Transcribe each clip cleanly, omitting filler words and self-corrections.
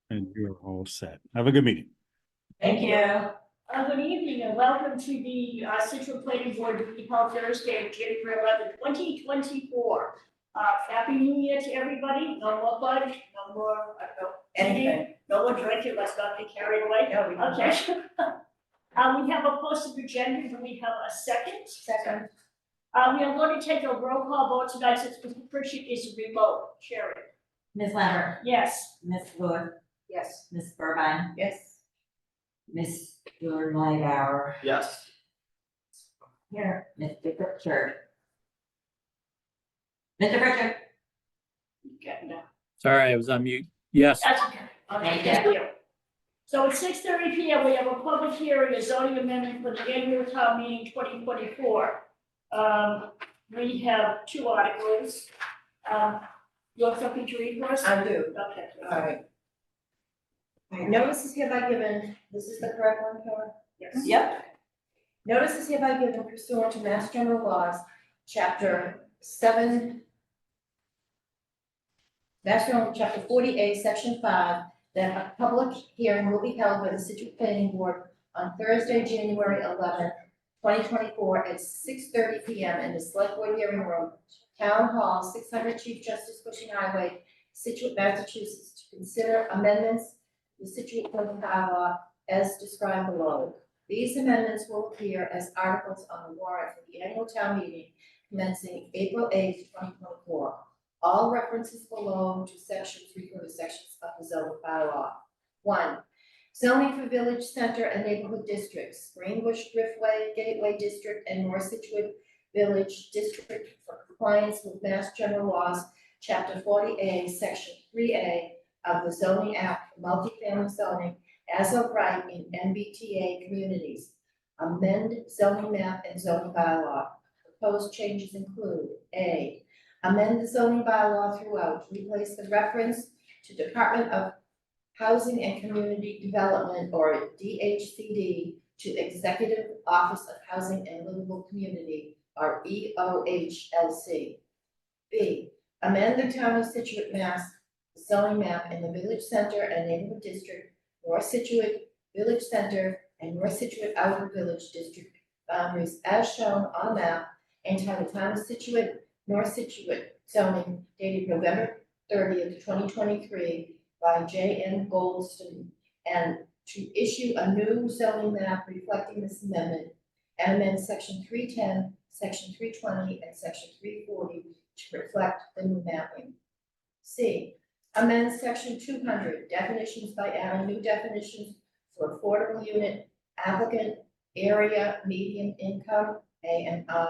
And you're all set. Have a good meeting. Thank you. Good evening and welcome to the Scituate Planning Board to be held Thursday, January 11th, 2024. Happy New Year to everybody. No more fudge, no more, Anything. no more drinking. Let's not get carried away. Yeah, we can. Okay. We have a posted agenda. Do we have a second? Second. We are going to take a roll call vote tonight since Mr. Pritchett is remote. Sherry. Ms. Lambert, Yes. Ms. Wood, Yes. Ms. Burbine, Yes. Ms. Lighthour, Yes. here, Mr. Pritchard. Mr. Pritchard. Okay, no. Sorry, I was on mute. Yes. That's okay. Okay, thank you. So at 6:30 p.m., we have a public hearing, a zoning amendment for the annual town meeting 2024. We have two articles. You have something to read for us? I do. Okay. All right. Notice is hereby given, this is the correct one, Kara? Yes. Yep. Notice is hereby given pursuant to Mass General Laws, Chapter 7, Mass General, Chapter 40A, Section 5, that a public hearing will be held by the Scituate Planning Board on Thursday, January 11th, 2024 at 6:30 p.m. in the Select Board Hearing Room, Town Hall, 600 Chief Justice Cushing Highway, Scituate, Massachusetts, to consider amendments to the Scituate Planning Bylaw as described below. These amendments will appear as articles on the warrant for the annual town meeting commencing April 8th, 2024. All references below to sections refer to sections of the zoning bylaw. 1. Zoning for Village Center and Neighborhood Districts, Greenbush Driftway, Gateway District, and North Scituate Village District for compliance with Mass General Laws, Chapter 40A, Section 3A of the Zoning Act for multifamily zoning as of right in MBTA communities. Amend zoning map and zoning bylaw. Proposed changes include: A, amend the zoning bylaw throughout to replace the reference to Department of Housing and Community Development, or DHCD, to Executive Office of Housing and Livable Community, or EOHLC. B, amend the Town of Scituate, Mass. Zoning map in the Village Center and Neighborhood District, North Scituate Village Center, and North Scituate Outer Village District boundaries as shown on map entitled Town of Scituate, North Scituate zoning dated November 30th, 2023 by J.N. Goldston, and to issue a new zoning map reflecting this amendment and amend section 310, section 320, and section 340 to reflect the new mapping. C, amend section 200, definitions by adding new definitions for affordable unit, applicant, area, median income, AMI,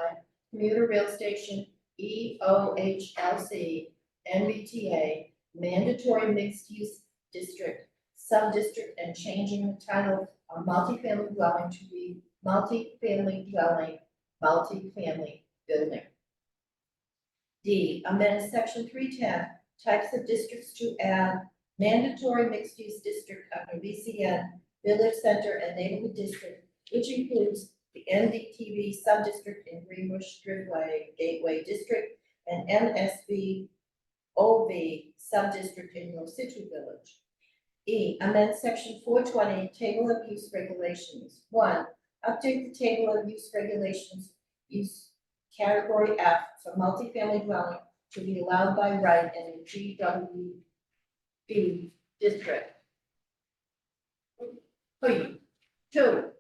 commuter rail station, EOHLC, NBTA, mandatory mixed-use district, sub-district, and changing the title of multifamily dwelling to be multifamily dwelling, multifamily building. D, amend section 310, types of districts to add mandatory mixed-use district under VCN, Village Center, and Neighborhood District, which includes the NDTV sub-district in Greenbush Driftway Gateway District, and NSV OV sub-district in North Scituate Village. E, amend section 420, table of use regulations. 1, update the table of use regulations, use category F for multifamily dwelling to be allowed by right in the GWB district. 2,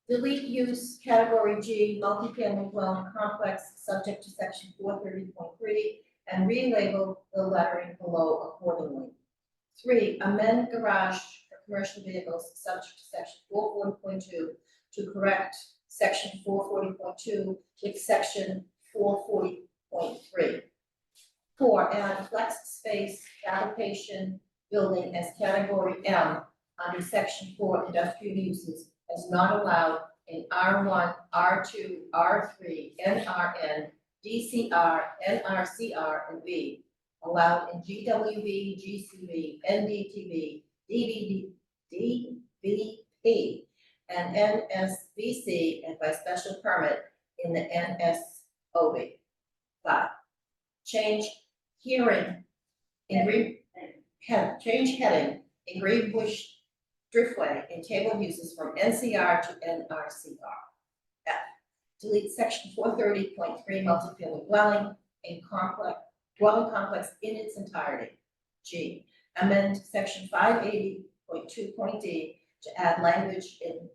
delete use category G, multifamily dwelling complex, subject to section 430.3, and relabel the lettering below accordingly. 3, amend garage for commercial vehicles, subject to section 440.2, to correct section 440.2 with section 440.3. 4, add flex space fabrication building as category M under section 4 industrial uses as not allowed in R1, R2, R3, NRN, DCR, NRCR, and B, allowed in GWB, GCB, NDTV, DVP, and NSVC, and by special permit in the NSOB. 5, change hearing in change heading in Greenbush Driftway in table of uses from NCR to NRCR. F, delete section 430.3 multifamily dwelling dwelling complex in its entirety. G, amend section 580.2.d to add language in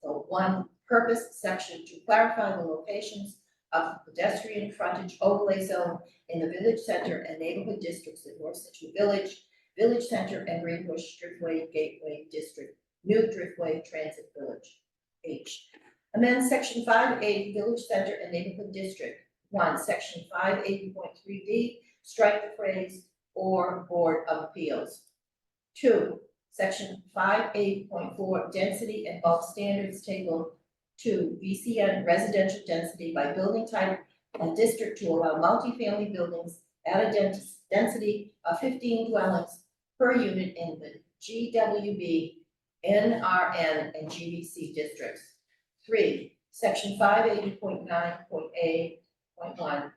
the one purpose section to clarify the locations of pedestrian frontage overlay zone in the village center and neighborhood districts in North Situate Village, Village Center and Greenbush Driftway Gateway District, New Driftway Transit Village. H, amend section 580 Village Center and Neighborhood District. 1, section 580.3d, strike the phrase or Board of Appeals. 2, section 580.4 density and bulk standards table 2, VCN residential density by building type and district to allow multifamily buildings at a density of 15 dwellings per unit in the GWB, NRN, and GBC districts. 3, section 580.9.A.1,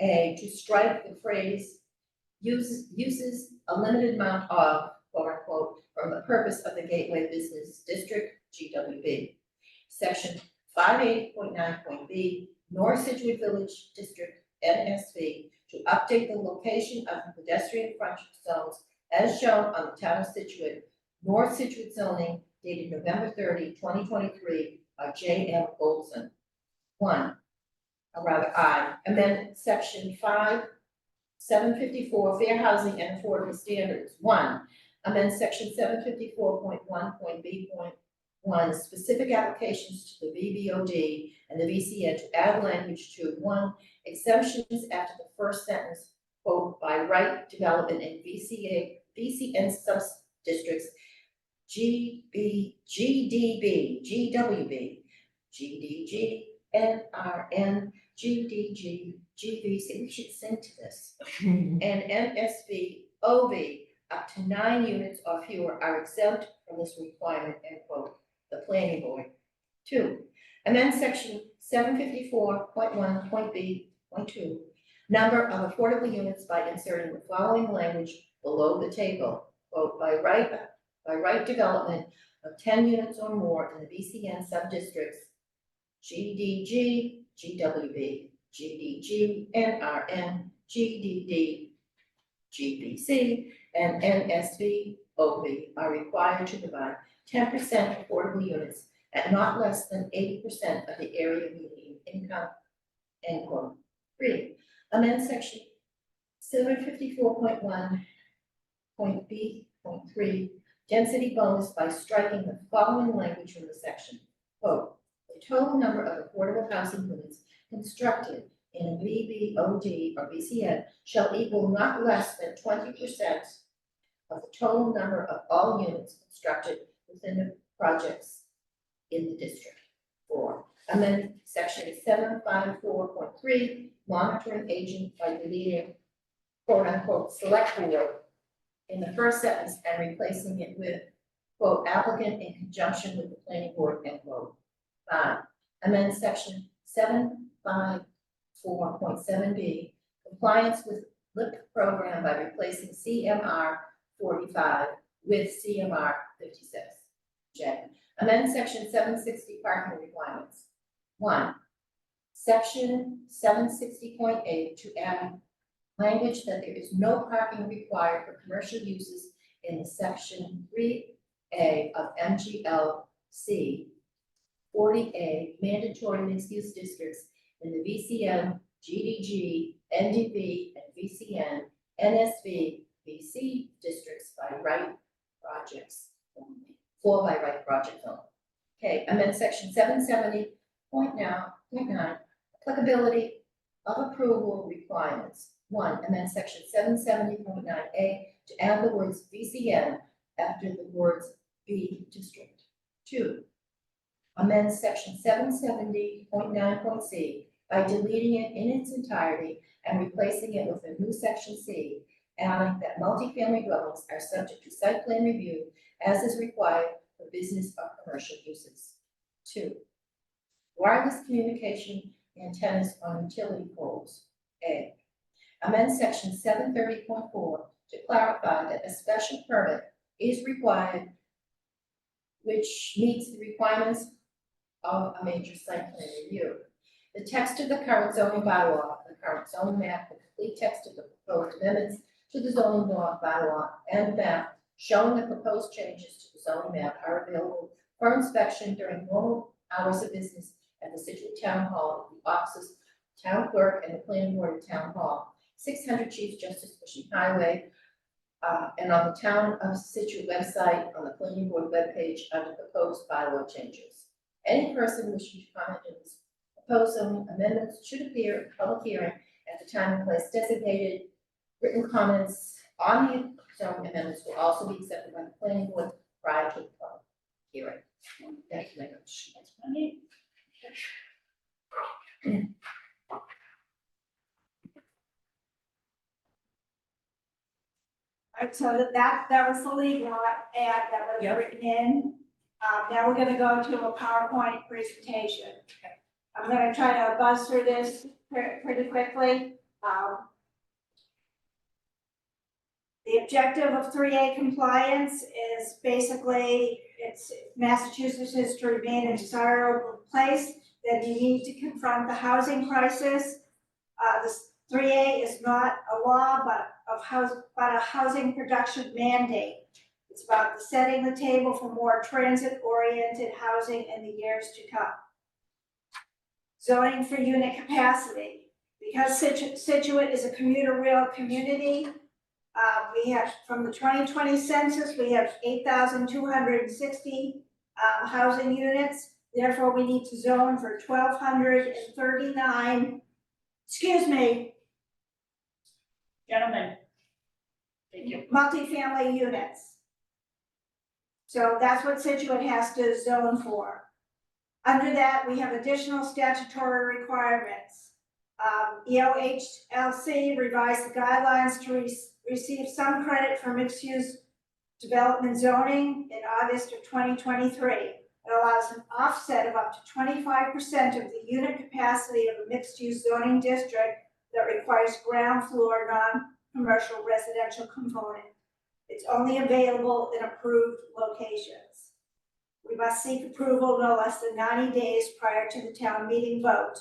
to strike the phrase uses a limited amount of, quote unquote, from the purpose of the Gateway Business District, GWB. Section 580.9.B, North Situate Village District, NSV, to update the location of the pedestrian frontage zones as shown on the Town of Scituate, North Situate zoning dated November 30, 2023, by J.M. Olson. 1, I, amend section 754, fair housing and affordable standards. 1, amend section 754.1.b.1, specific applications to the VBOD and the VCN to add language to 1, exemptions after the first sentence, quote, by right development in VCN sub-districts, GDB, GWB, GDG, NRN, GDG, GVC, we should sing to this, and NSV, OV, up to 9 units or fewer are exempt from this requirement, end quote, the planning board. 2, amend section 754.1.b.2, number of affordable units by inserting the following language below the table, quote, by right development of 10 units or more in the VCN sub-districts, GDG, GWB, GDG, NRN, GDD, GBC, and NSV, OV are required to provide 10% affordable units at not less than 80% of the area median income, end quote. 3, amend section 754.1.b.3, density bonus by striking the following language from the section, quote, the total number of affordable housing units constructed in a VBOD or VCN shall equal not less than 20% of the total number of all units constructed within the projects in the district. 4, amend section 754.3, monitoring agent by deleting, quote unquote, select board in the first sentence and replacing it with, quote, applicant in conjunction with the planning board, end quote. 5, amend section 754.7b, compliance with LIP program by replacing CMR 45 with CMR 56. J, amend section 760 parking requirements. 1, section 760.8 to add language that there is no parking required for commercial uses in the section 3A of MGLC 40A mandatory mixed-use districts in the VCN, GDG, NDB, and VCN, NSV, VC districts by right projects only, for by right projects only. Okay, amend section 770.9, applicability of approval requirements. 1, amend section 770.9A to add the words VCN after the words B district. 2, amend section 770.9.c by deleting it in its entirety and replacing it with a new section C, adding that multifamily dwellings are subject to site plan review as is required for business or commercial uses. 2, wireless communication antennas on utility poles. A, amend section 730.4 to clarify that a special permit is required, which meets the requirements of a major site plan review. The text of the current zoning bylaw, the current zoning map, the complete text of the proposed amendments to the zoning law bylaw and map showing the proposed changes to the zoning map are available for inspection during normal hours of business at the Scituate Town Hall, the offices, of the town clerk, and the planning board at Town Hall, 600 Chief Justice Cushing Highway, and on the Town of Scituate website, on the planning board webpage under proposed bylaw changes. Any person wishing to comment on these proposed zoning amendments should appear at the public hearing at the time and place designated. Written comments on the zoning amendments will also be accepted by the planning board prior to the public hearing. Thank you very much. That's funny. Right, so that was the legal ad that was Yep. written in. Now we're gonna go to a PowerPoint presentation. I'm gonna try to buzz through this pretty quickly. The objective of 3A compliance is basically, it's Massachusetts is to remain a desirable place, that you need to confront the housing crisis. This 3A is not a law, but a housing production mandate. It's about setting the table for more transit-oriented housing in the years to come. Zoning for unit capacity. Because Scituate is a commuter rail community, we have, from the 2020 census, we have 8,260 housing units. Therefore, we need to zone for 1,239, excuse me, Gentlemen. Thank you. multifamily units. So that's what Scituate has to zone for. Under that, we have additional statutory requirements. EOHLC revised the guidelines to receive some credit for mixed-use development zoning in August of 2023. It allows an offset of up to 25% of the unit capacity of a mixed-use zoning district that requires ground floor non-commercial residential component. It's only available in approved locations. We must seek approval no less than 90 days prior to the town meeting vote.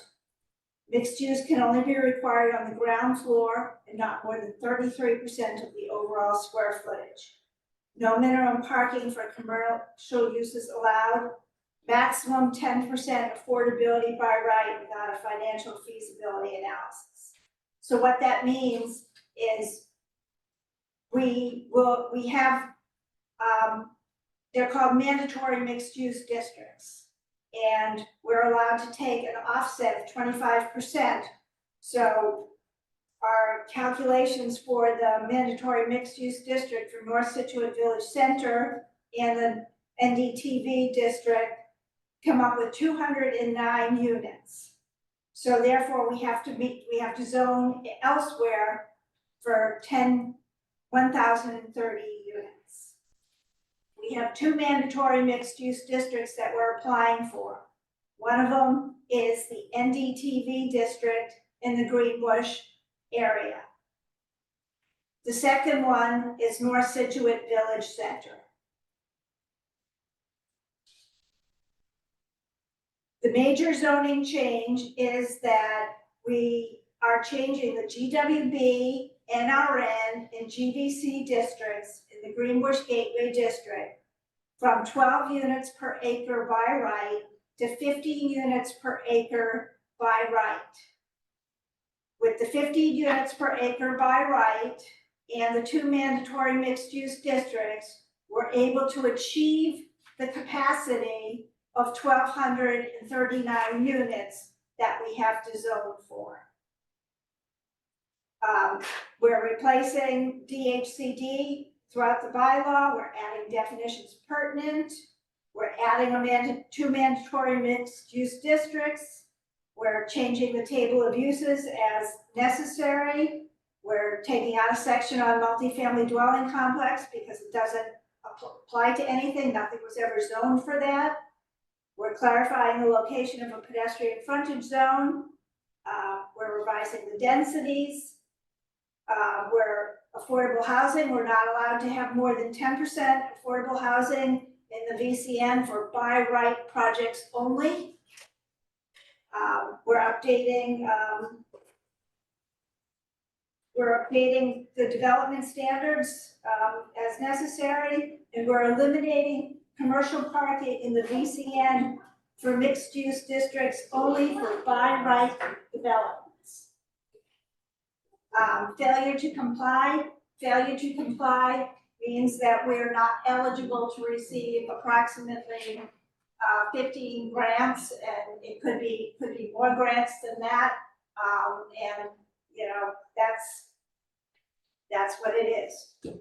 Mixed use can only be required on the ground floor and not more than 33% of the overall square footage. No minimum parking for commercial uses allowed. Maximum 10% affordability by right without a financial feasibility analysis. So what that means is we have, they're called mandatory mixed use districts. And we're allowed to take an offset of 25%. So our calculations for the mandatory mixed use district for North Scituate Village Center and the NDTV district come up with 209 units. So therefore we have to zone elsewhere for 1,030 units. We have two mandatory mixed-use districts that we're applying for. One of them is the NDTV district in the Greenbush area. The second one is North Scituate Village Center. The major zoning change is that we are changing the GWB, NRN, and GVC districts in the Greenbush Gateway District from 12 units per acre by right to 15 units per acre by right. With the 15 units per acre by right and the two mandatory mixed-use districts, we're able to achieve the capacity of 1,239 units that we have to zone for. We're replacing DHCD throughout the bylaw. We're adding definitions pertinent. We're adding two mandatory mixed-use districts. We're changing the table of uses as necessary. We're taking out a section on multifamily dwelling complex because it doesn't apply to anything. Nothing was ever zoned for that. We're clarifying the location of a pedestrian frontage zone. We're revising the densities. We're affordable housing. We're not allowed to have more than 10% affordable housing in the VCN for by right projects only. We're updating the development standards as necessary, and we're eliminating commercial parking in the VCN for mixed-use districts only for by right developments. Failure to comply means that we're not eligible to receive approximately 15 grants, and it could be more grants than that. And you know, that's what it is.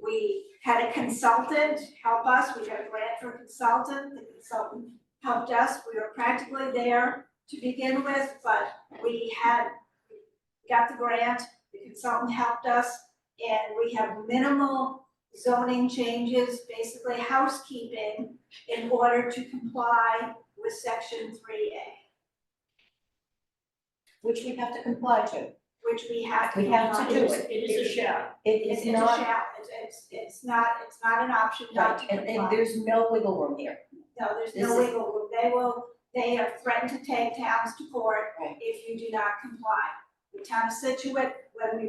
We had a consultant help us. We got a grant for a consultant. The consultant helped us. We were practically there to begin with, but we got the grant. The consultant helped us, and we have minimal zoning changes, basically housekeeping, in order to comply with section 3A, Which we have to comply to. which we have to We have to comply do to. it. It is a shall. It's a not, shall, it's not an option not to right, and comply. there's no wiggle room here. No, there's this no is- wiggle room. They have threatened to take towns to court Right. if you do not comply. The town of Scituate, when we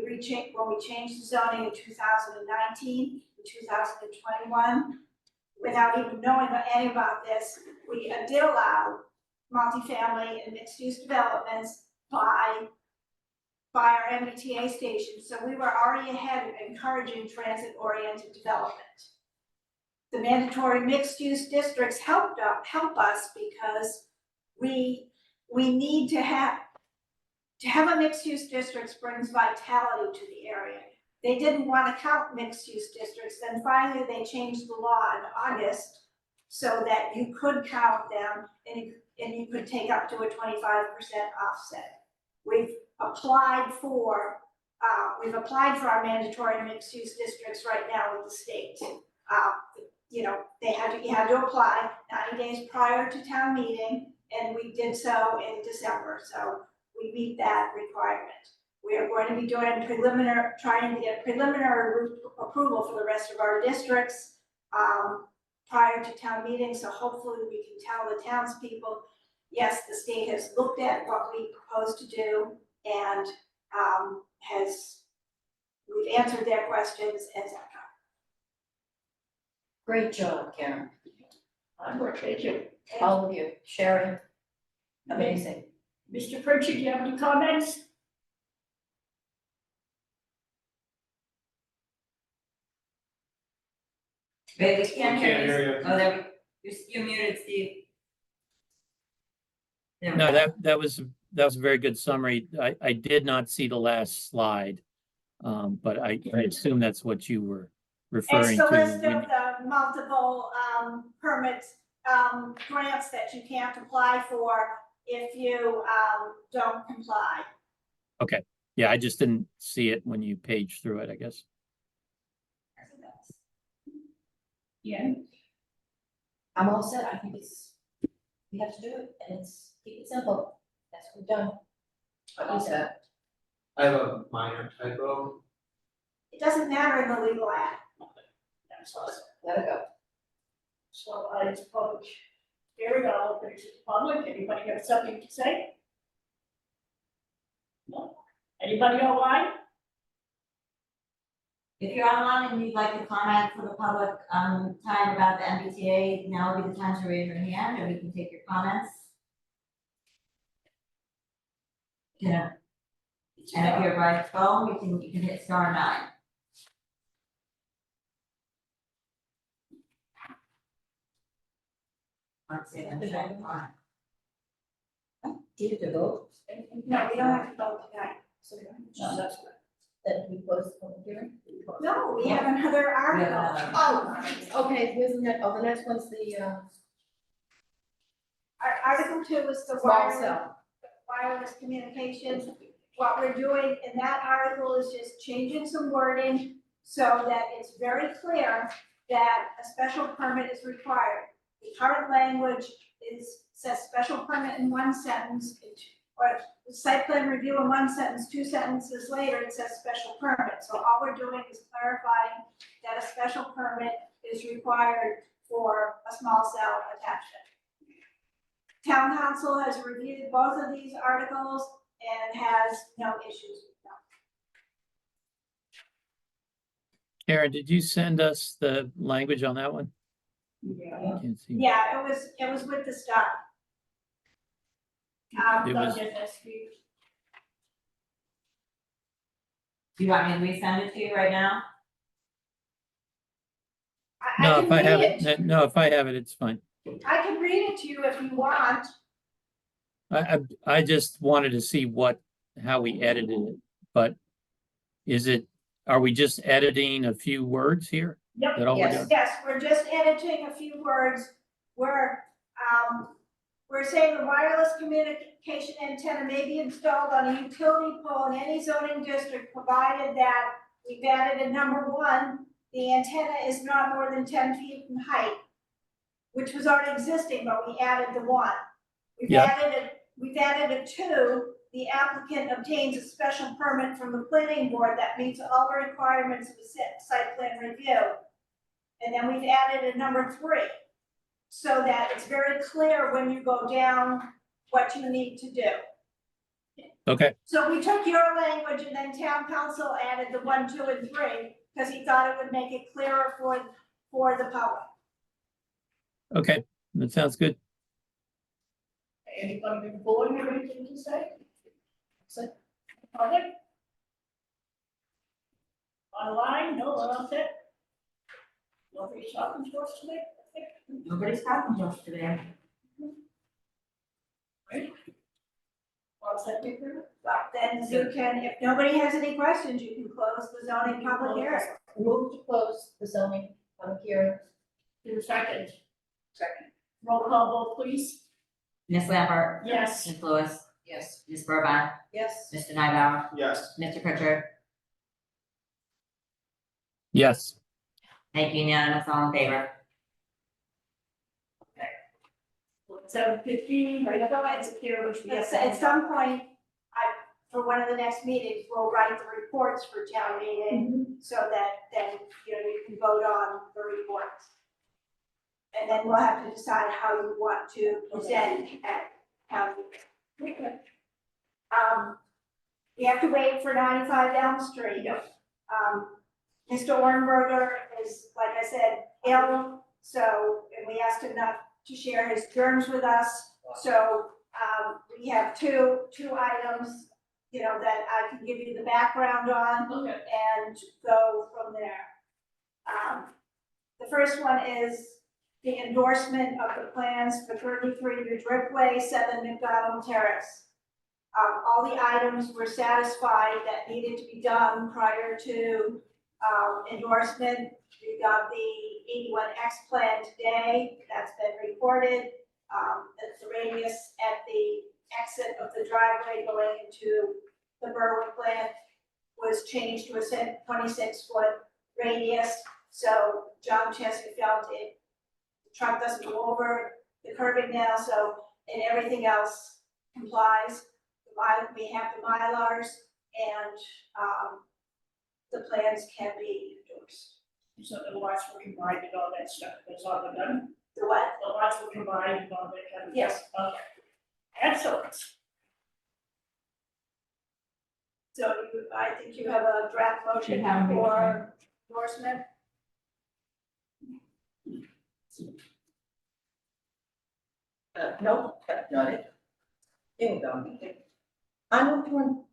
changed the zoning in 2019, 2021, without even knowing any about this, we did allow multifamily and mixed-use developments by our MBTA stations, so we were already ahead of encouraging transit-oriented development. The mandatory mixed-use districts help us because we need to have a mixed-use district brings vitality to the area. They didn't want to count mixed-use districts, then finally they changed the law in August so that you could count them and you could take up to a 25% offset. We've applied for our mandatory mixed-use districts right now with the state. You know, you had to apply 90 days prior to town meeting, and we did so in December, so we meet that requirement. We are going to be doing trying to get preliminary approval for the rest of our districts prior to town meeting, so hopefully we can tell the townspeople, yes, the state has looked at what we propose to do and we've answered their questions, etc. Great job, Karen. Thank you. All of you, Sharon, amazing. Mr. Pritchard, do you have any comments? Wait, we can't hear you. you. Oh, there you're muted, Steve. There we No, go. that was a very good summary. I did not see the last slide. But I assume that's what you were referring It's the to. list of the multiple permits, grants that you can't apply for if you don't comply. Yeah, I just didn't see it when you paged through it, I guess. Yeah. I'm all set. I think we have to do it, and keep it simple. That's what we've done. What is that? I have a minor typo. It doesn't matter in the legal ad. That's awesome. Let it go. So it's public hearing, I'll open it to the public. Anybody have something to say? No? Anybody online? If you're online and you'd like to comment for the public, time about the MBTA, now would be the time to raise your hand, or we can take your comments. Yeah. And if you're by phone, you can hit *9. Let's see, I'm trying to find. Do you have to vote? No, we don't have to vote tonight. So we don't. That's right. That we close the public hearing? No, we have another article. Oh, okay, here's the the next one's the Article 2 is the small cell. wireless communications. What we're doing in that article is just changing some wording so that it's very clear that a special permit is required. The current language says special permit in one sentence, but the site plan review in one sentence, two sentences later, it says special permit. So all we're doing is clarifying that a special permit is required for a small cell attachment. Town council has reviewed both of these articles and has no issues with them. Karen, did you send us the language on that one? Yeah. Can't see. Yeah, it was with the stuff. It was- Do you want me to resend it to you right now? No, can if I read have it. it, no, if I have it, it's fine. I can read it to you if you want. I just wanted to see how we edited it, but are we just editing a few words here? Yep. That all we're Yes. doing? Yes, we're just editing a few words. We're saying the wireless communication antenna may be installed on a utility pole in any zoning district, provided that we've added a number one, the antenna is not more than 10 feet in height, which was already existing, but we added the one. Yeah. We've added a two, the applicant obtains a special permit from the planning board that meets all the requirements of the site plan review. And then we've added a number three, so that it's very clear when you go down what you need to do. Okay, So we took your language and then town council added the 1, 2, and 3, because he thought it would make it clearer for the public. okay, that sounds good. Anybody on the board have anything to say? Okay. Online, no, we're all set. Nobody's talking to us today? Nobody's talking to us today. All set, Victor? Well, then you can, if nobody has any questions, you can close the zoning public hearing. Move to close the zoning public hearing. In a second. Second. Roll call vote, please. Ms. Lambert, Yes. Ms. Lewis, Yes. Ms. Burbine, Yes. Mr. Nybauer, Yes. Mr. Pritchard. Yes, Thank you, unanimous, all in favor. 7:15, right up, it's here, which we have. At some point, for one of the next meetings, we'll write the reports for town meeting, so that then, you can vote on the reports. And then we'll have to decide how you want to present at town meeting. Okay. We have to wait for 95 Elm Street. Mr. Ornberger is, like I said, ill, so, and we asked him not to share his germs with us. So, we have two items, that I can give you the background on Okay. and go from there. The first one is the endorsement of the plans for 33 Ridgeway, 7 McDonald Terrace. All the items were satisfied that needed to be done prior to endorsement. We got the 81X plan today, that's been reported. That's the radius at the exit of the driveway going into the Berwick plant was changed to a 26-foot radius. So John Chesky felt the truck doesn't go over the curbing now, so, and everything else complies. We have the Mylars and, the plans can be endorsed. So the lots were combined and all that stuff, that's all been done? The what? The lots were combined and all that kind of. Yes. Okay. Excellent. So I think you have a draft motion Should have a motion. for endorsement. No, that's not it. There we go. I move to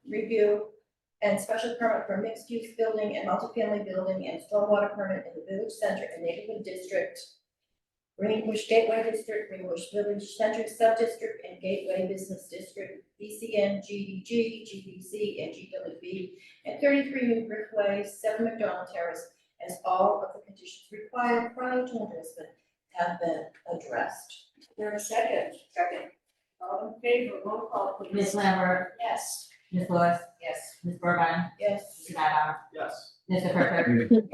review and special permit for mixed-use building and multifamily building and stormwater permit in the village center and neighborhood district, Greenbush Gateway District, Greenbush Village Center Sub-District, and Gateway Business District, BCN, GDG, GBC, and GWB, and 33 New Brickway, 7 McDonald Terrace, as all of the conditions required prior to endorsement have been addressed. There a second? Second. All in favor, roll call, please. Ms. Lambert, Yes. Ms. Lewis, Yes. Ms. Burbine, Yes. Mr. Nybauer, Yes. Mr. Pritchard.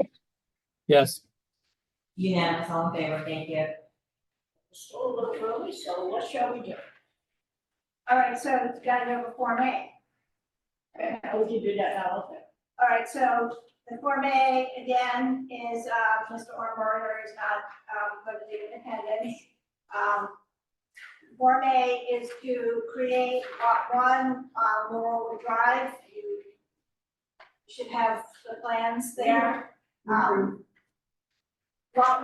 yes, Unanimous, all in favor, thank you. Still a little early, so what shall we do? All right, so it's got to go to Form A. We can do that now, okay. All right, so the Form A again is, Mr. Orberger is not, going to be independent. Form A is to create lot 1 on Laurel Drive. You should have the plans there. Lot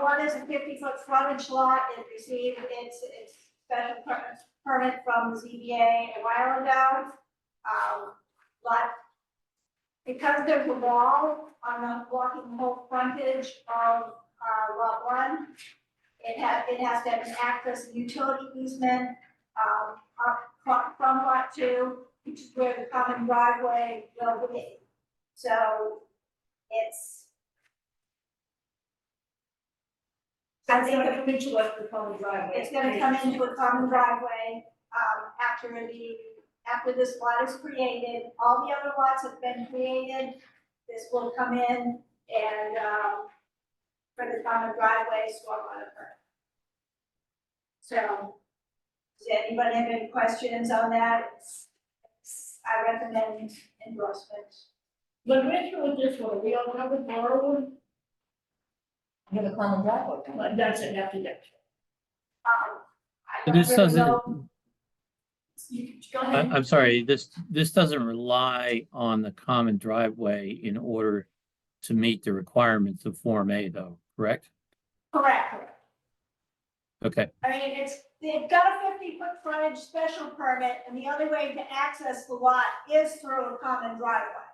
1 is a 50-foot frontage lot. It received its special permit from the ZBA a while ago. Lot, because there's a wall on the blocking the whole frontage of lot 1, it has to have an access and utility easement from lot 2, which is where the common driveway will be. So it's, I think It's gonna come into us for common driveway. it's gonna come into a common driveway, after this lot is created. All the other lots have been created. This will come in and, for the common driveway, stormwater permit. So, does anybody have any questions on that? I recommend endorsement. When we're through with this one, we all have a borrow, You have a common driveway. but that's it, after that. I But don't this really doesn't, know. Go ahead. I'm sorry, this doesn't rely on the common driveway in order to meet the requirements of Form A though, correct? Correct. Okay, I mean, they've got a 50-foot frontage special permit, and the only way to access the lot is through a common driveway.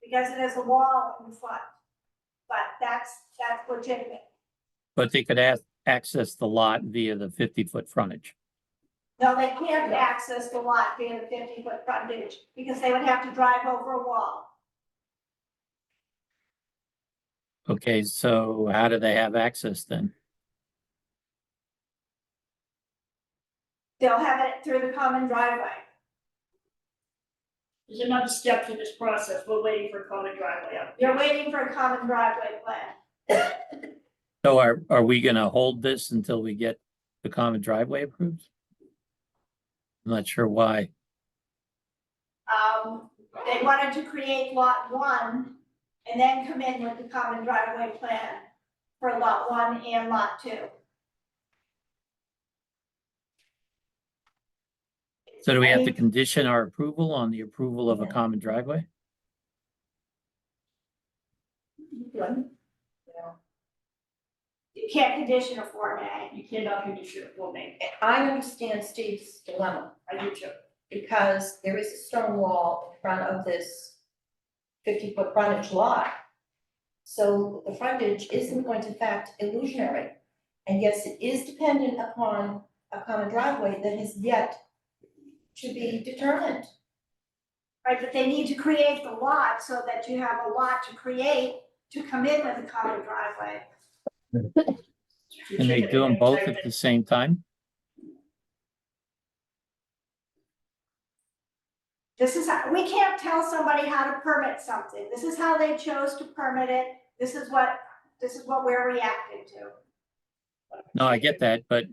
Because it has a wall in front. But that's legitimate. but they could access the lot via the 50-foot frontage. No, they can't access the lot via the 50-foot frontage, because they would have to drive over a wall. Okay, so how do they have access then? They'll have it through the common driveway. There's another step to this process, we're waiting for common driveway up. You're waiting for a common driveway plan. So are we gonna hold this until we get the common driveway approved? I'm not sure why. They wanted to create lot 1 and then come in with the common driveway plan for lot 1 and lot 2. So do we have to condition our approval on the approval of a common driveway? You can't condition a Form A. You cannot condition it for me, I understand Steve's dilemma, I do too. because there is a stone wall in front of this 50-foot frontage lot. So the frontage isn't going to fact illusionary. And yes, it is dependent upon a common driveway that has yet to be determined. Right, but they need to create the lot so that you have a lot to create to come in with a common driveway. Can they do them both at the same time? This is how, we can't tell somebody how to permit something. This is how they chose to permit it. This is what we're reacting to. No, I get that, but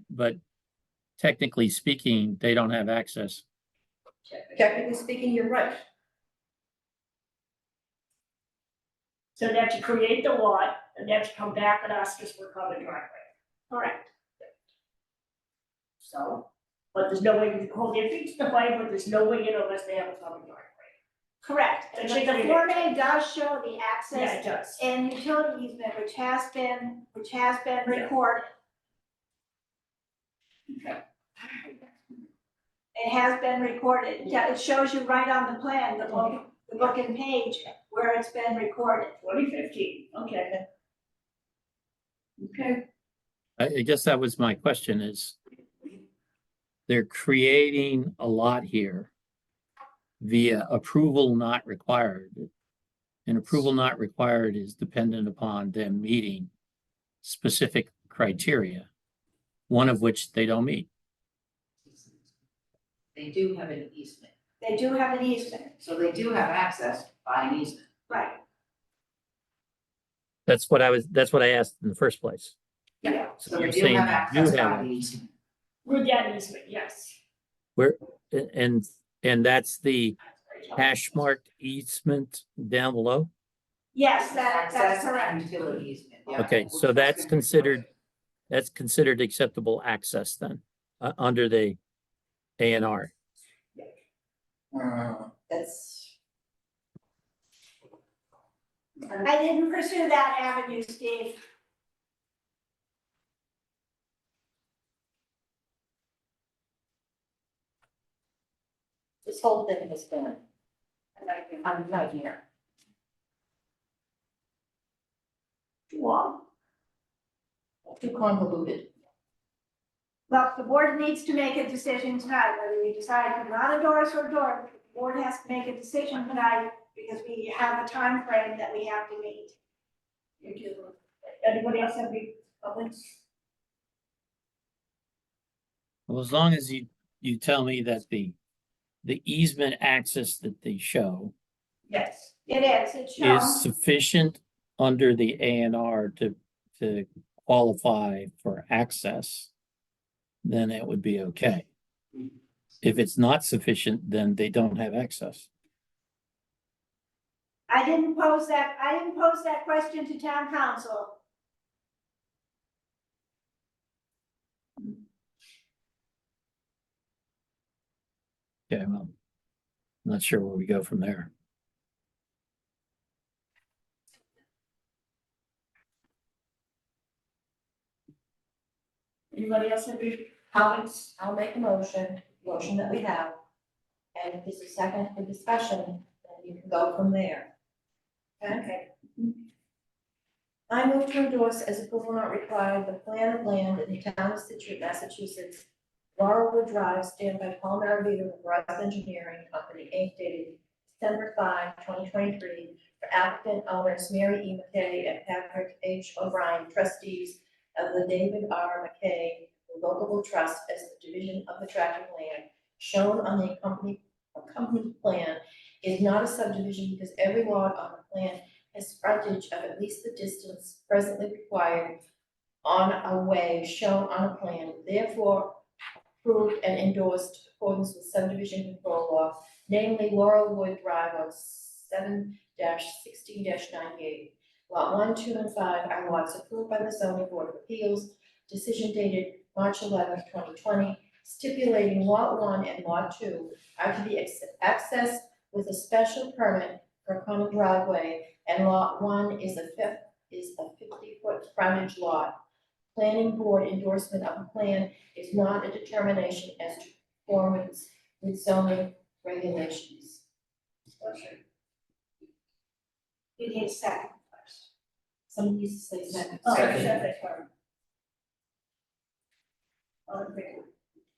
technically speaking, they don't have access. Technically speaking, you're right. So they have to create the lot, and they have to come back and ask us for common driveway. Correct. So, but there's no way to hold their feet to the fire, but there's no way in unless they have a common driveway. Correct. And the Form A does show the Yeah, access it does. and utility easement, which has been recorded. Okay. It has been recorded. Yeah, it shows you right on the plan, the book and page where it's been recorded. 2015, okay. Okay. I guess that was my question is they're creating a lot here via approval not required. And approval not required is dependent upon them meeting specific criteria, one of which they don't meet. They do have an easement, They do have an easement, so they do have access by an easement. right? That's what I asked in the first place. Yeah. So So they you're do saying have they access do by have the it. easement. With that easement, yes. and that's the hash marked easement down below? Yes, that's Access correct. and utility easement, yeah. Okay, so that's considered acceptable access then, under the A and R. That's, I didn't pursue that avenue, Steve. this whole thing has been a nightmare. Too long. Too convoluted. Well, the board needs to make a decision tonight, whether we decide to not endorse or endorse. The board has to make a decision tonight because we have a time frame that we have to meet. Anybody else have any comments? Well, as long as you tell me that the easement access that they show Yes. It is, it's shown. is sufficient under the A and R to qualify for access, then it would be okay. If it's not sufficient, then they don't have access. I didn't pose that question to town council. Okay, well, I'm not sure where we go from there. Anybody else have any comments? I'll make a motion that we have. And if there's a second for discussion, then you can go from there. Okay? I move to endorse as approval not required, the plan of land in the town of Scituate, Massachusetts, Laurelwood Drive, stamped by Paul Maravito of Russ Engineering Company, Inc., dated December 5, 2023, for applicant owners Mary E. McKay and Patrick H. O'Brien, trustees of the David R. McKay Revocable Trust as the division of the tract of land shown on the accompanied plan is not a subdivision because every lot on the plan has frontage of at least the distance presently required on a way shown on a plan, therefore approved and endorsed in accordance with subdivision control law, namely Laurelwood Drive on 7-16-98. Lot 1, 2, and 5 are lots approved by the zoning board of appeals, decision dated March 11, 2020, stipulating Lot 1 and Lot 2 are to be accessed with a special permit for a common driveway, and Lot 1 is a 50-foot frontage lot. Planning board endorsement of the plan is not a determination as to conformance with zoning regulations. You need a second first. Someone needs to say second. Oh, Second. second. All in favor?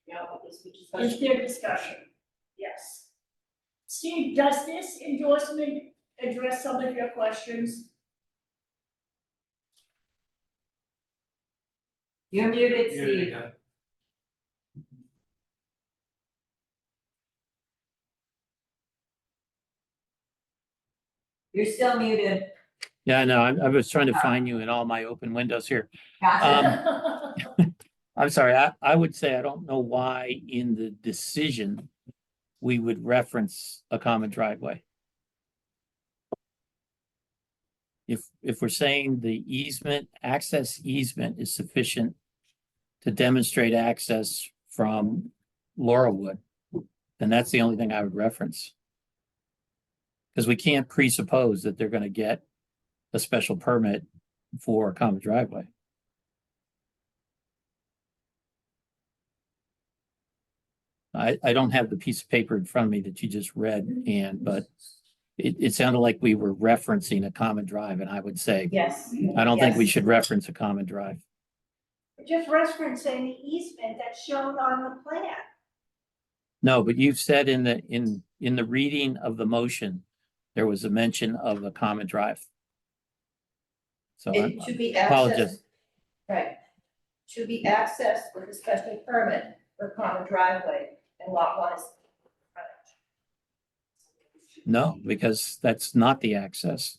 Yeah, this we just. Is there discussion? Yes. Steve, does this endorsement address some of your questions? You're muted, Here we Steve. go. You're still muted. Yeah, I know. I was trying to find you in all my open windows here. Gotcha. I'm sorry, I would say I don't know why in the decision we would reference a common driveway. If we're saying the access easement is sufficient to demonstrate access from Laurelwood, then that's the only thing I would reference. Because we can't presuppose that they're gonna get a special permit for a common driveway. I don't have the piece of paper in front of me that you just read, but it sounded like we were referencing a common drive, and I would say, Yes. I don't think we Yes. should reference a common drive. Just referencing the easement that's shown on the plan. No, but you've said in the reading of the motion, there was a mention of a common drive. So It to be apologize. accessed, right, to be accessed with a special permit for common driveway, and Lot 1 is frontage. no, because that's not the access.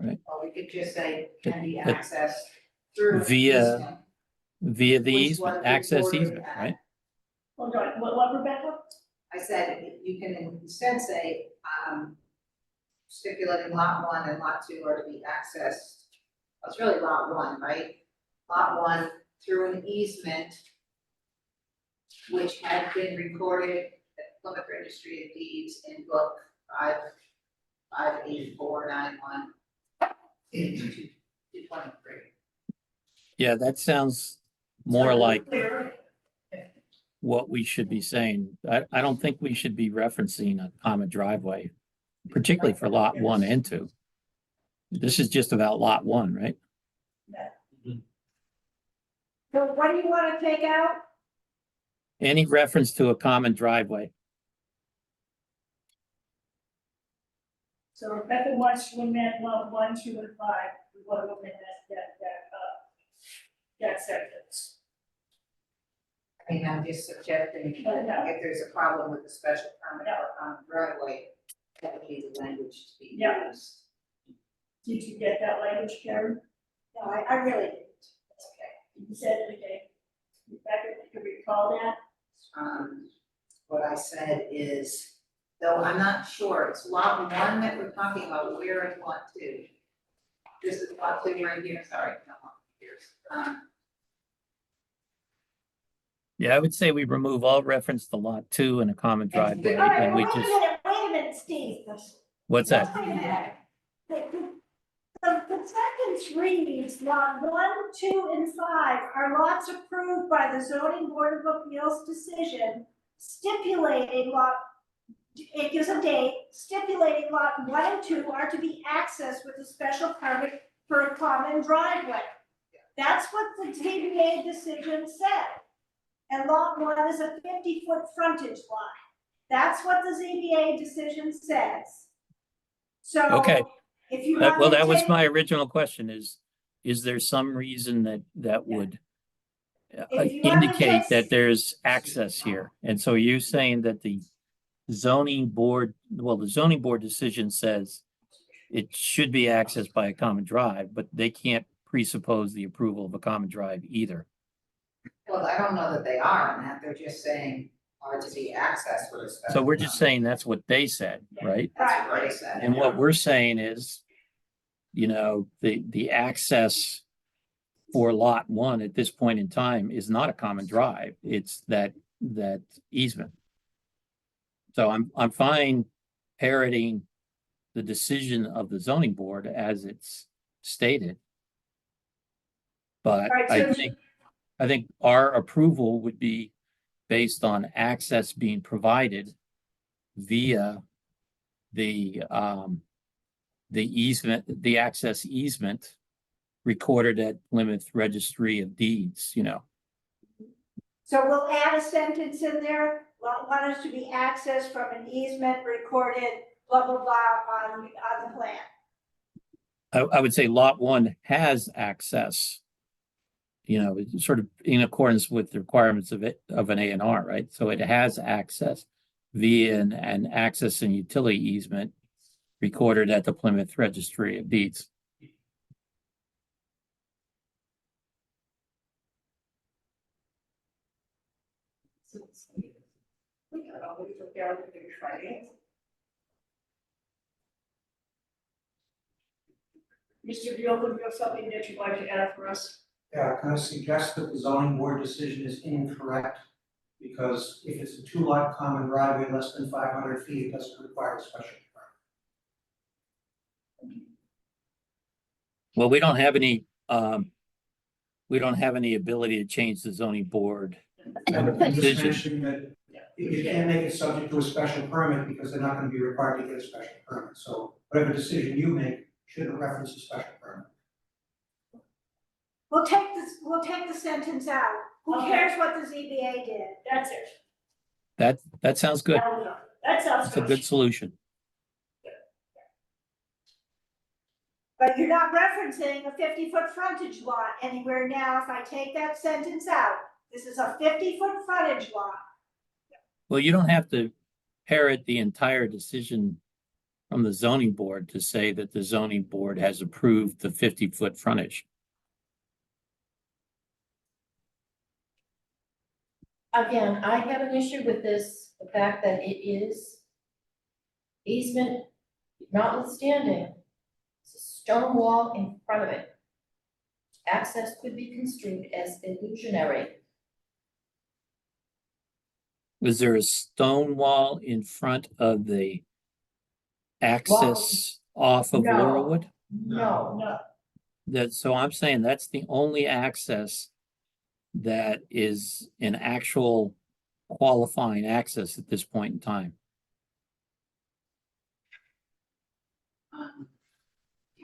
Or we could just say can be It- accessed through. Via- easement. Via the Which easement, was access recorded easement, at- right? Hold on, what, Rebecca? I said, you can instead say, stipulating lot one and lot two are to be accessed. Well, it's really lot one, right? Lot one through an easement which had been recorded at Plymouth Registry of Deeds in book 58491 223. Yeah, that sounds more like what we should be saying. I don't think we should be referencing a common driveway, particularly for lot one and two. This is just about lot one, right? So what do you wanna take out? Any reference to a common driveway. So Rebecca wants to amend lot 1, 2, and 5, we want to amend that sentence. I mean, I'm just suggesting, if there's a problem with the special permit or common driveway, that would be the language to be Yeah. used. Did you get that language, Karen? No, I really didn't. Okay. You said it again. Rebecca, can you recall that? What I said is, though I'm not sure, it's lot one that we're talking about, where is lot two? This is lot two right here, sorry, not lot here. Yeah, I would say we remove all reference to lot two and a common driveway, All right, and we well, just, wait a minute, Steve. what's that? Wait a minute. The sentence reads, lot 1, 2, and 5 are lots approved by the zoning board of appeals decision stipulating lot, it gives a date, stipulating lot 1 and 2 are to be accessed with a special permit for a common driveway. That's what the ZBA decision said. And lot 1 is a 50-foot frontage lot. That's what the ZBA decision says. So. Okay. If you Well, want to that was take- my original question is there some reason that would If you want to indicate take- that there's access here? And so you're saying that the zoning board decision says it should be accessed by a common drive, but they can't presuppose the approval of a common drive either. Well, I don't know that they are, and that they're just saying are to be accessed with a special. So we're just saying that's what they said, right? That's what they said. And what we're saying is, the access for lot one at this point in time is not a common drive. It's that easement. So I'm fine parroting the decision of the zoning board as it's stated. But All right, I think our approval would be based on access being provided via the easement, the access easement recorded at Plymouth Registry of Deeds, So we'll add a sentence in there, lot 1 is to be accessed from an easement recorded, blah, blah, blah, on the plan. I would say lot one has access, it's sort of in accordance with the requirements of an A&R, right? So it has access via an access and utility easement recorded at the Plymouth Registry of Deeds. Mr. Viola, you have something that you'd like to add for us? Yeah, can I suggest that the zoning board decision is incorrect? Because if it's a 2-lot common driveway less than 500 feet, it doesn't require a special permit. Well, we don't have any ability to change the zoning board I'm just decision. mentioning that you can't make it subject to a special permit because they're not gonna be required to get a special permit. So whatever decision you make shouldn't reference a special permit. We'll take the sentence out. Who Okay. cares what the ZBA did? That's it. That sounds good. That sounds That's a good solution. But you're not referencing a 50-foot frontage lot anywhere now. If I take that sentence out, this is a 50-foot frontage lot. Well, you don't have to parrot the entire decision from the zoning board to say that the zoning board has approved the 50-foot frontage. Again, I have an issue with this, the fact that it is easement notwithstanding, it's a stone wall in front of it. Access could be construed as illusionary. Was there a stone wall in front of the access off of No. Laurelwood? No, No, So I'm saying that's the only access that is an actual qualifying access at this point in time.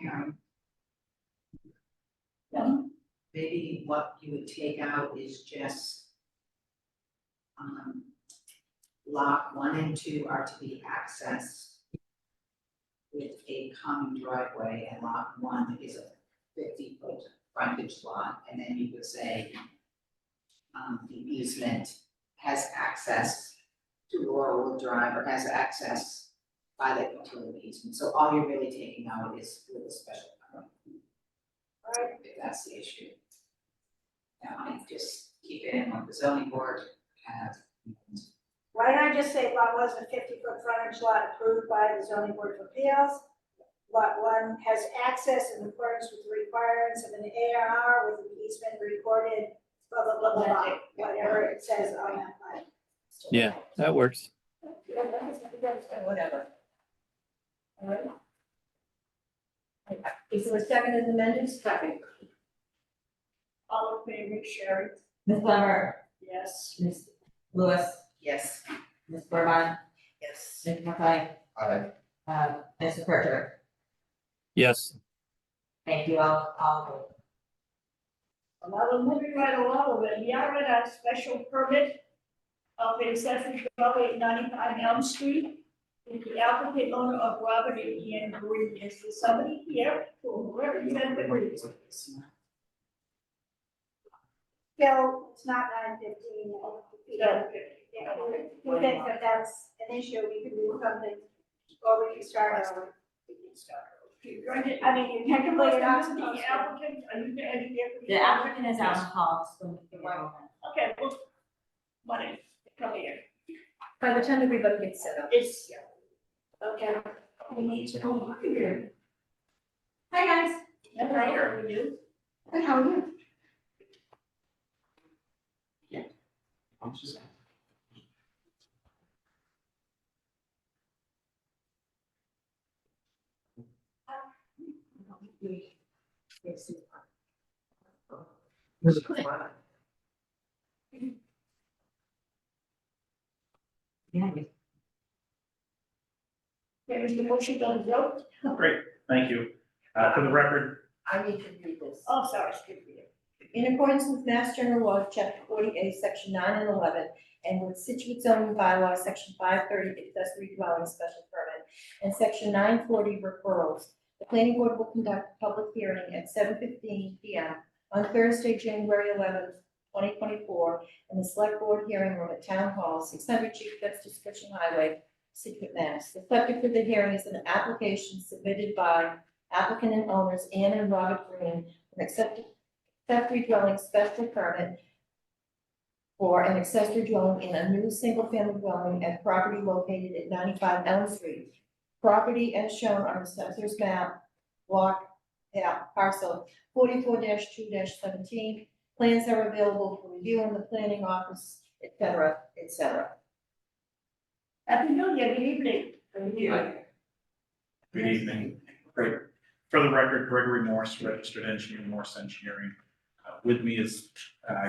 Yeah, no, maybe what you would take out is just lot 1 and 2 are to be accessed with a common driveway, and lot 1 is a 50-foot frontage lot, and then you would say the easement has access to Laurelwood Drive, or has access by the utility easement, so all you're really taking out is with a special permit. Right, if that's the issue. Now, I just keep it in what the zoning board has. Why don't I just say lot was a 50-foot frontage lot approved by the zoning board of appeals? Lot 1 has access in accordance with the requirements of an ARR with an easement recorded, blah, blah, blah, blah, blah, whatever it says on that line. Yeah, that works. whatever. All right. Is there a second in the amendment? Second. all in favor, Sherry? Ms. Glover, Yes. Ms. Lewis, Yes. Ms. Burbine, Yes. Ms. McLean, Aye. Mr. Pritchard. Yes, Thank you all. Now we're moving right along with it. We are at a special permit of accessory dwelling at 95 Elm Street. Is the applicant owner of Robert and Ian Green, is there somebody here who represents the Greens? Bill, it's not 9:15. If you think that that's an issue, we can do something, or we can start over. You're going to- I mean, you technically you're not The supposed to. applicant, are you the engineer? The applicant is on call, so we can Okay, well, money, come here. By the time everybody gets set up. It's, okay. We need to go over here. Hi, guys. How are you? Good, how are you? I'm just. Yeah. There is the motion on the vote. Great, thank you. For the record, I need to read this. Oh, sorry, excuse me. In accordance with Mass General Law, Chapter 48, Section 9 and 11, and with Scituate zoning bylaw, Section 530, accessory dwelling special permit, and Section 940 referrals, the planning board will conduct a public hearing at 7:15 p.m. on Thursday, January 11th, 2024, in the select board hearing room at Town Hall, 600 Chief Justice Cushing Highway, Scituate, Mass. The subject of the hearing is an application submitted by applicant and owners Ann and Robert Green, an accessory dwelling special permit for an accessory dwelling in a new single-family dwelling at property located at 95 Elm Street. Property as shown on the assessor's map, block, parcel 44-2-17. Plans are available for review in the planning office, et cetera, et cetera. Happy New Year, good evening. good evening. Great. For the record, Gregory Morse, registered engineer, Morse Engineering. With me is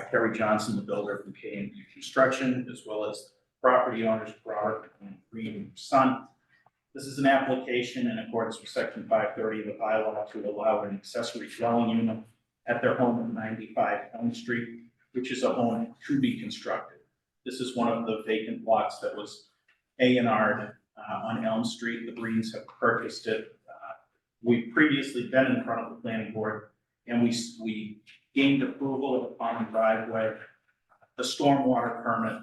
Kerry Johnson, the builder from K&B Construction, as well as property owners, Robert and Green Son. This is an application in accordance with Section 530 of the bylaw to allow an accessory dwelling unit at their home at 95 Elm Street, which is a home to be constructed. This is one of the vacant lots that was A&R'd on Elm Street. The Greens have purchased it. We've previously been in front of the planning board, and we gained approval of a common driveway, the stormwater permit,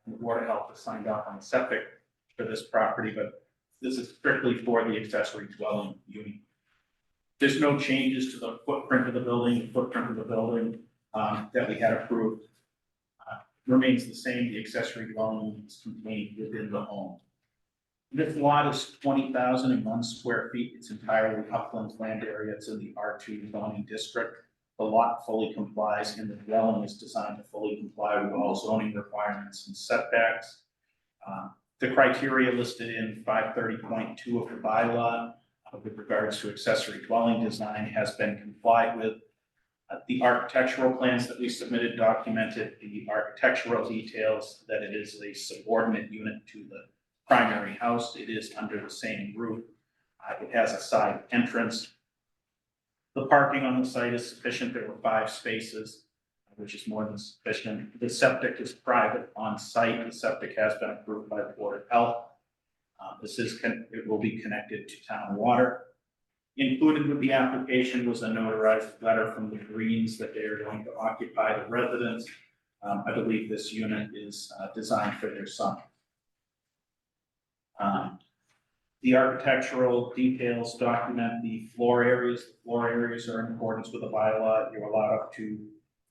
and the Board of Health has signed off on the septic for this property, but this is strictly for the accessory dwelling unit. There's no changes to the footprint of the building, that we had approved. remains the same. The accessory dwelling is contained within the home. This lot is 20,001 square feet. It's entirely upland land area. It's in the R2 zoning district. The lot fully complies and the dwelling is designed to fully comply with all zoning requirements and setbacks. The criteria listed in 530.2 of the bylaw with regards to accessory dwelling design has been complied with. The architectural plans that we submitted documented the architectural details, that it is a subordinate unit to the primary house. It is under the same roof. It has a side entrance. The parking on the site is sufficient. There were 5 spaces, which is more than sufficient. The septic is private on site. The septic has been approved by the Board of Health. It will be connected to town water. Included with the application was a notarized letter from the Greens that they are going to occupy the residence. I believe this unit is designed for their son. The architectural details document the floor areas. The floor areas are in accordance with the bylaw. You're allowed up to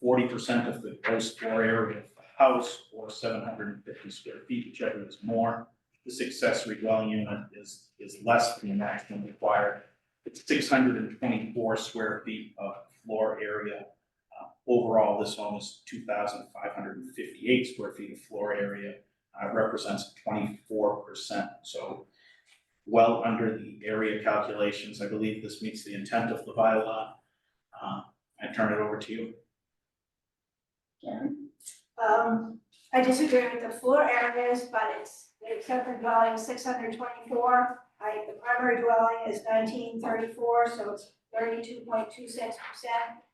40% of the gross floor area of the house, or 750 square feet, whichever is more. This accessory dwelling unit is less than the maximum required. It's 624 square feet of floor area. Overall, this home is 2,558 square feet of floor area. Represents 24%. So well under the area calculations. I believe this meets the intent of the bylaw. I turn it over to you. I disagree with the floor areas, but it's the accessory dwelling 624. The primary dwelling is 1934, so it's 32.26%.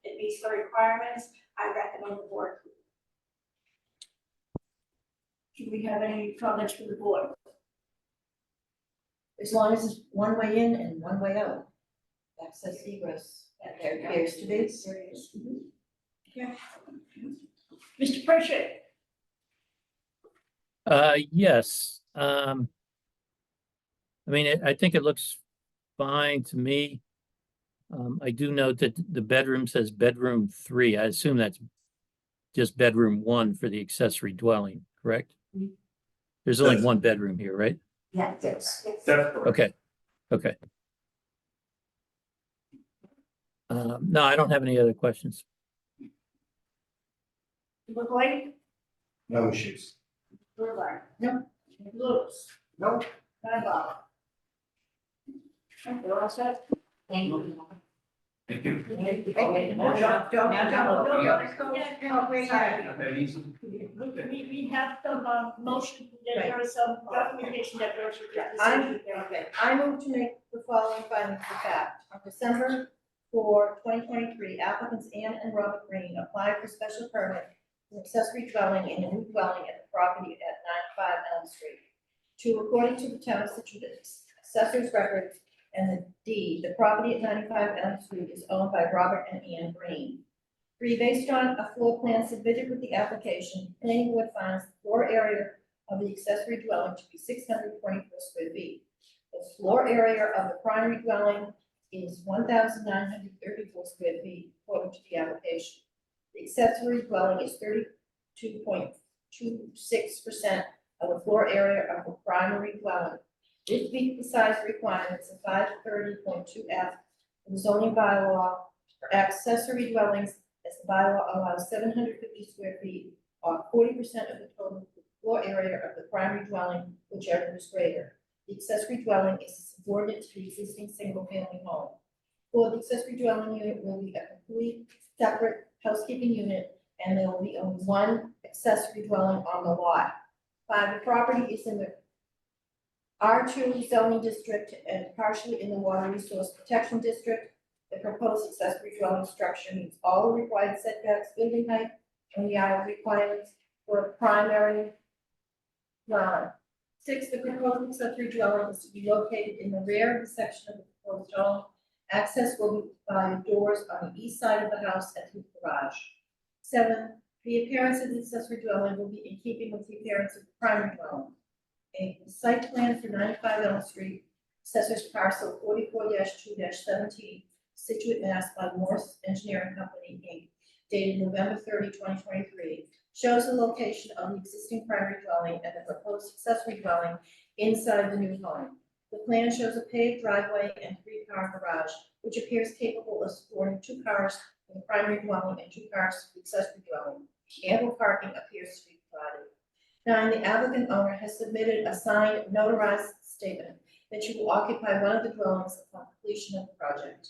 It meets the requirements. I recommend the board. Do we have any comments from the board? As long as it's one way in and one way out. Access egress, and there appears to be. Mr. Pritchett? Yes. I mean, I think it looks fine to me. I do note that the bedroom says bedroom 3. I assume that's just bedroom 1 for the accessory dwelling, correct? There's only one bedroom here, right? Yeah, That's correct. Okay. No, I don't have any other questions. McLean? No issues. Brevard? No. Lewis? Nope. Bob? We're all set? Thank you. Thank you. Okay. Don't go. We have some motion, there is some documentation that goes with that decision. I move to make the following findings of fact. On December 4, 2023, applicants Ann and Robert Green applied for special permit for accessory dwelling in a new dwelling at the property at 95 Elm Street. 2, according to the town of Scituate assessor's records and the deed, the property at 95 Elm Street is owned by Robert and Ann Green. 3, based on a floor plan submitted with the application, planning board finds the floor area of the accessory dwelling to be 624 square feet. The floor area of the primary dwelling is 1,934 square feet according to the application. The accessory dwelling is 32.26% of the floor area of the primary dwelling. This meets the size requirements of 530.2F of the zoning bylaw for accessory dwellings, as the bylaw allows 750 square feet or 40% of the total floor area of the primary dwelling, whichever is greater. The accessory dwelling is subordinate to the existing single-family home. For the accessory dwelling unit will be a complete separate housekeeping unit, and there will be only one accessory dwelling on the lot. 5, the property is in the R2 zoning district and partially in the water resource protection district. The proposed accessory dwelling structure meets all the required setbacks, building height, and the aisle requirements for a primary dwelling. 6, the proposed accessory dwelling is to be located in the rear of the section of the proposed home. Access will be by doors on the east side of the house and through the garage. 7, the appearance of the accessory dwelling will be in keeping with the appearance of the primary dwelling. A site plan for 95 Elm Street, assessors parcel 44-2-17, Scituate, Mass. by Morse Engineering Company, Inc., dated November 30, 2023, shows the location of the existing primary dwelling and the proposed accessory dwelling inside the new home. The plan shows a paved driveway and 3-car garage, which appears capable of supporting 2 cars in the primary dwelling and 2 cars for the accessory dwelling. Ample parking appears to be provided. 9, the applicant owner has submitted a signed notarized statement that she will occupy one of the dwellings upon completion of the project.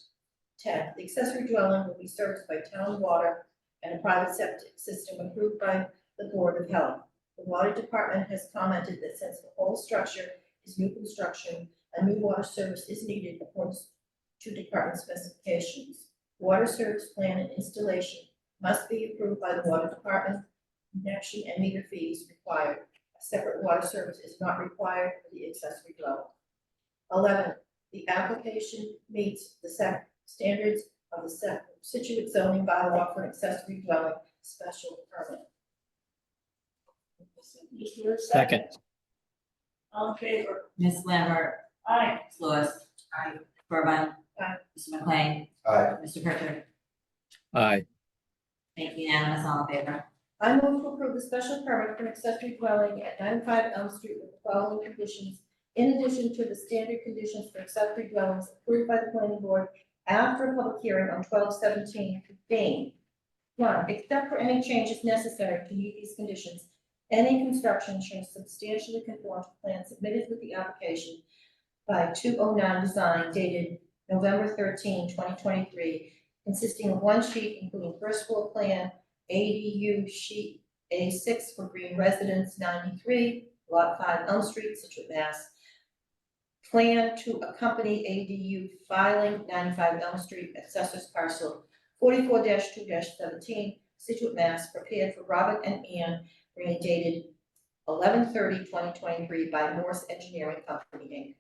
10, the accessory dwelling will be serviced by town water and a private septic system approved by the Board of Health. The Water Department has commented that since the whole structure is new construction, a new water service is needed according to department specifications. Water service plan and installation must be approved by the Water Department. Connection and meter fees required. A separate water service is not required for the accessory dwelling. 11, the application meets the standards of the Scituate zoning bylaw for an accessory dwelling special permit. Is there a Second. All in favor? Ms. Lambert, Aye. Ms. Lewis. Aye. Burbine. Aye. Mr. McLean. Aye. Mr. Pritchard. Aye. Thank you, unanimous, all in favor. I move to approve the special permit for an accessory dwelling at 95 Elm Street with the following conditions, in addition to the standard conditions for accessory dwellings approved by the planning board after a public hearing on 12/17/15. 1, except for any changes necessary to meet these conditions, any construction shall substantially conform to plans submitted with the application by 209 Design dated November 13, 2023, consisting of 1 sheet including first floor plan, ADU sheet A6 for Green Residence 93, Lot 5 Elm Street, Scituate, Mass. Plan to accompany ADU filing 95 Elm Street, Assessors Parcel 44-2-17, Scituate, Mass. Prepared for Robert and Ann Green dated 11/30/2023 by Morse Engineering Company, Inc.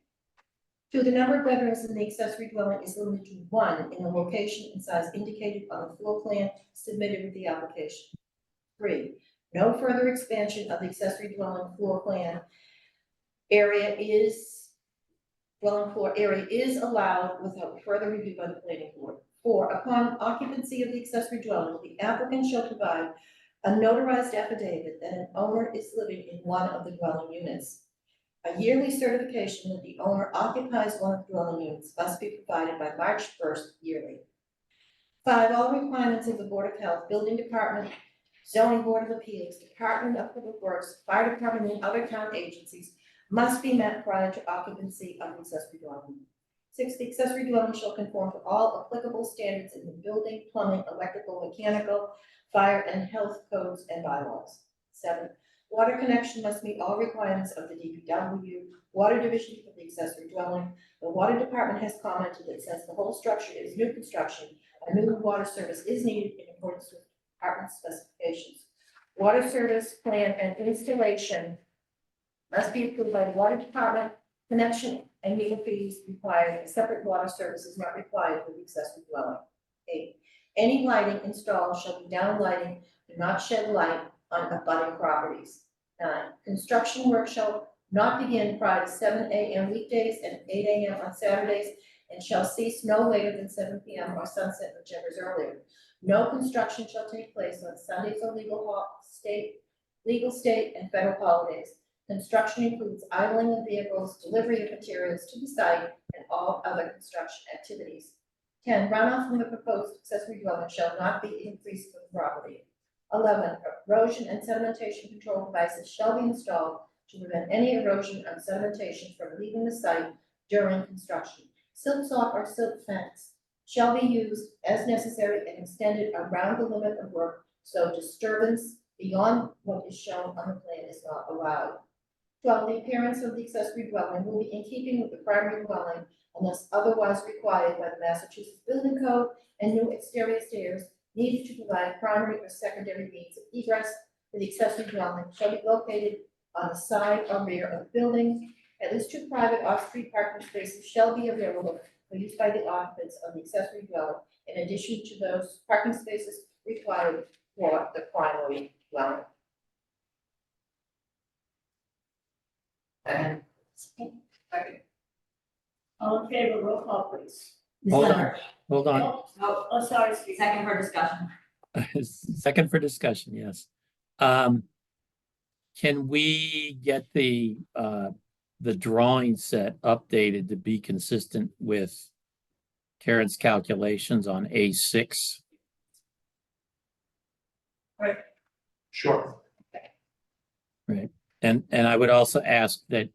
2, the number of bedrooms in the accessory dwelling is limited to 1 in the location and size indicated on the floor plan submitted with the application. 3, no further expansion of the accessory dwelling floor plan dwelling floor area is allowed without further review by the planning board. 4, upon occupancy of the accessory dwelling, the applicant shall provide a notarized affidavit that an owner is living in one of the dwelling units. A yearly certification that the owner occupies one of the dwelling units must be provided by March 1st yearly. 5, all requirements of the Board of Health, Building Department, Zoning Board of Appeals, Department of Public Works, Fire Department, and other town agencies must be met prior to occupancy of the accessory dwelling. 6, the accessory dwelling shall conform to all applicable standards in the building, plumbing, electrical, mechanical, fire, and health codes and bylaws. 7, water connection must meet all requirements of the DPW, water division for the accessory dwelling. The water department has commented that since the whole structure is new construction, a new water service is needed in accordance with department specifications. Water service plan and installation must be approved by the water department. Connection and meter fees required. A separate water service is not required for the accessory dwelling. 8, any lighting installed shall be down lighting, do not shed light on abutting properties. 9, construction work shall not begin prior to 7 a.m. weekdays and 8 a.m. on Saturdays, and shall cease no later than 7 p.m. or sunset, whichever is earlier. No construction shall take place on Sundays or legal state and federal holidays. Construction includes idling of vehicles, delivery of materials to the site, and all other construction activities. 10, runoff from the proposed accessory dwelling shall not be increased for the property. 11, erosion and sedimentation control devices shall be installed to prevent any erosion and sedimentation from leaving the site during construction. Silt sock or silt fence shall be used as necessary and extended around the limit of work, so disturbance beyond what is shown on the plan is not allowed. 12, the appearance of the accessory dwelling will be in keeping with the primary dwelling unless otherwise required by the Massachusetts Building Code, and new exterior stairs needed to provide primary or secondary means of egress for the accessory dwelling shall be located on the side or rear of the building. At least 2 private off-street parking spaces shall be available for use by the occupants of the accessory dwelling, in addition to those parking spaces required for the primary dwelling. Second. All in favor, roll call please. Ms. Hold on. Lambert. Hold on. Oh, sorry, Steve. Second for discussion. Second for discussion, yes. Can we get the drawing set updated to be consistent with Karen's calculations on A6? Sure. And I would also ask that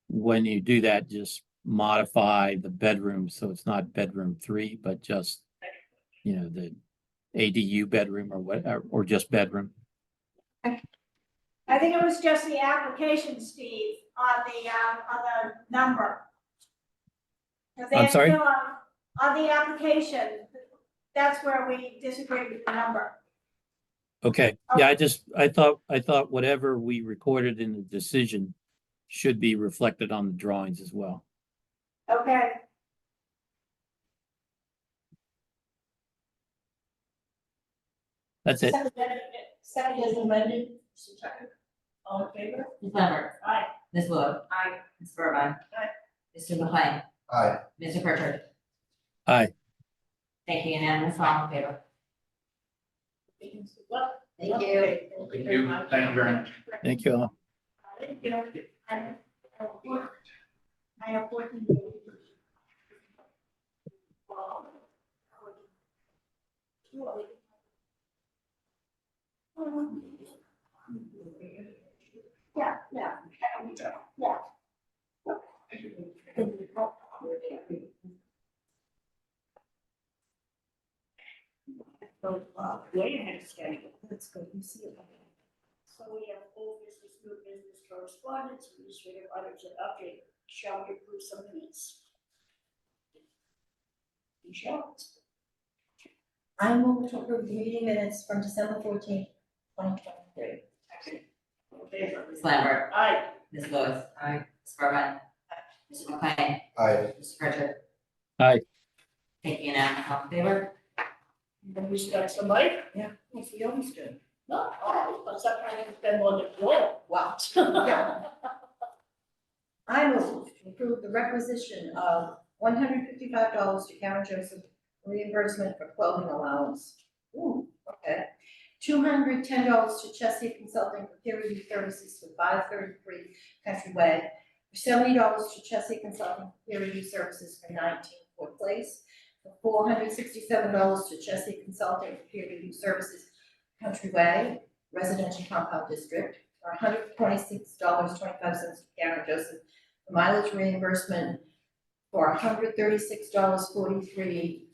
when you do that, just modify the bedroom, so it's not bedroom 3, but just, the ADU bedroom or what, or just bedroom. I think it was just the application, Steve, on the number. 'Cause they I'm had sorry? fill out on the application, that's where we disagreed with the number. Okay, yeah, I thought whatever we recorded in the decision should be reflected on the drawings as well. Okay, That's it. Second is amended, all in favor? Ms. Lambert. Aye. Ms. Wood. Aye. Ms. Burbine. Aye. Mr. McLean. Aye. Mr. Pritchard. Aye. Thank you, unanimous, all in favor. Thank you. Thank you. Thank you very much. Thank you all. You know, I have 14 days. Yeah, yeah. Yeah. So, way ahead of schedule. Let's go, you see it. So we have old business, new business correspondence, administrative items and update. Shall we approve some minutes? Michelle? I move to approve the meeting minutes from December 14th, 2023. All in favor? Ms. Lambert. Aye. Ms. Lewis. Aye. Ms. Burbine. Mr. McLean. Aye. Mr. Pritchard. Aye. Thank you, unanimous, all in favor. And we got somebody? Yeah, yes, we always do. No, oh, but sometimes it's been more than four. Wow. I move to approve the requisition of $155 to Karen Joseph reimbursement for clothing allowance. Ooh, okay. $210 to Chesapeake Consulting for peer review services for 533 Country Way. $70 to Chesapeake Consulting for peer review services for 19 Fort Place. For $467 to Chesapeake Consulting for peer review services Country Way, Residential Compound District. For $126.25 to Karen Joseph for mileage reimbursement. For $136.43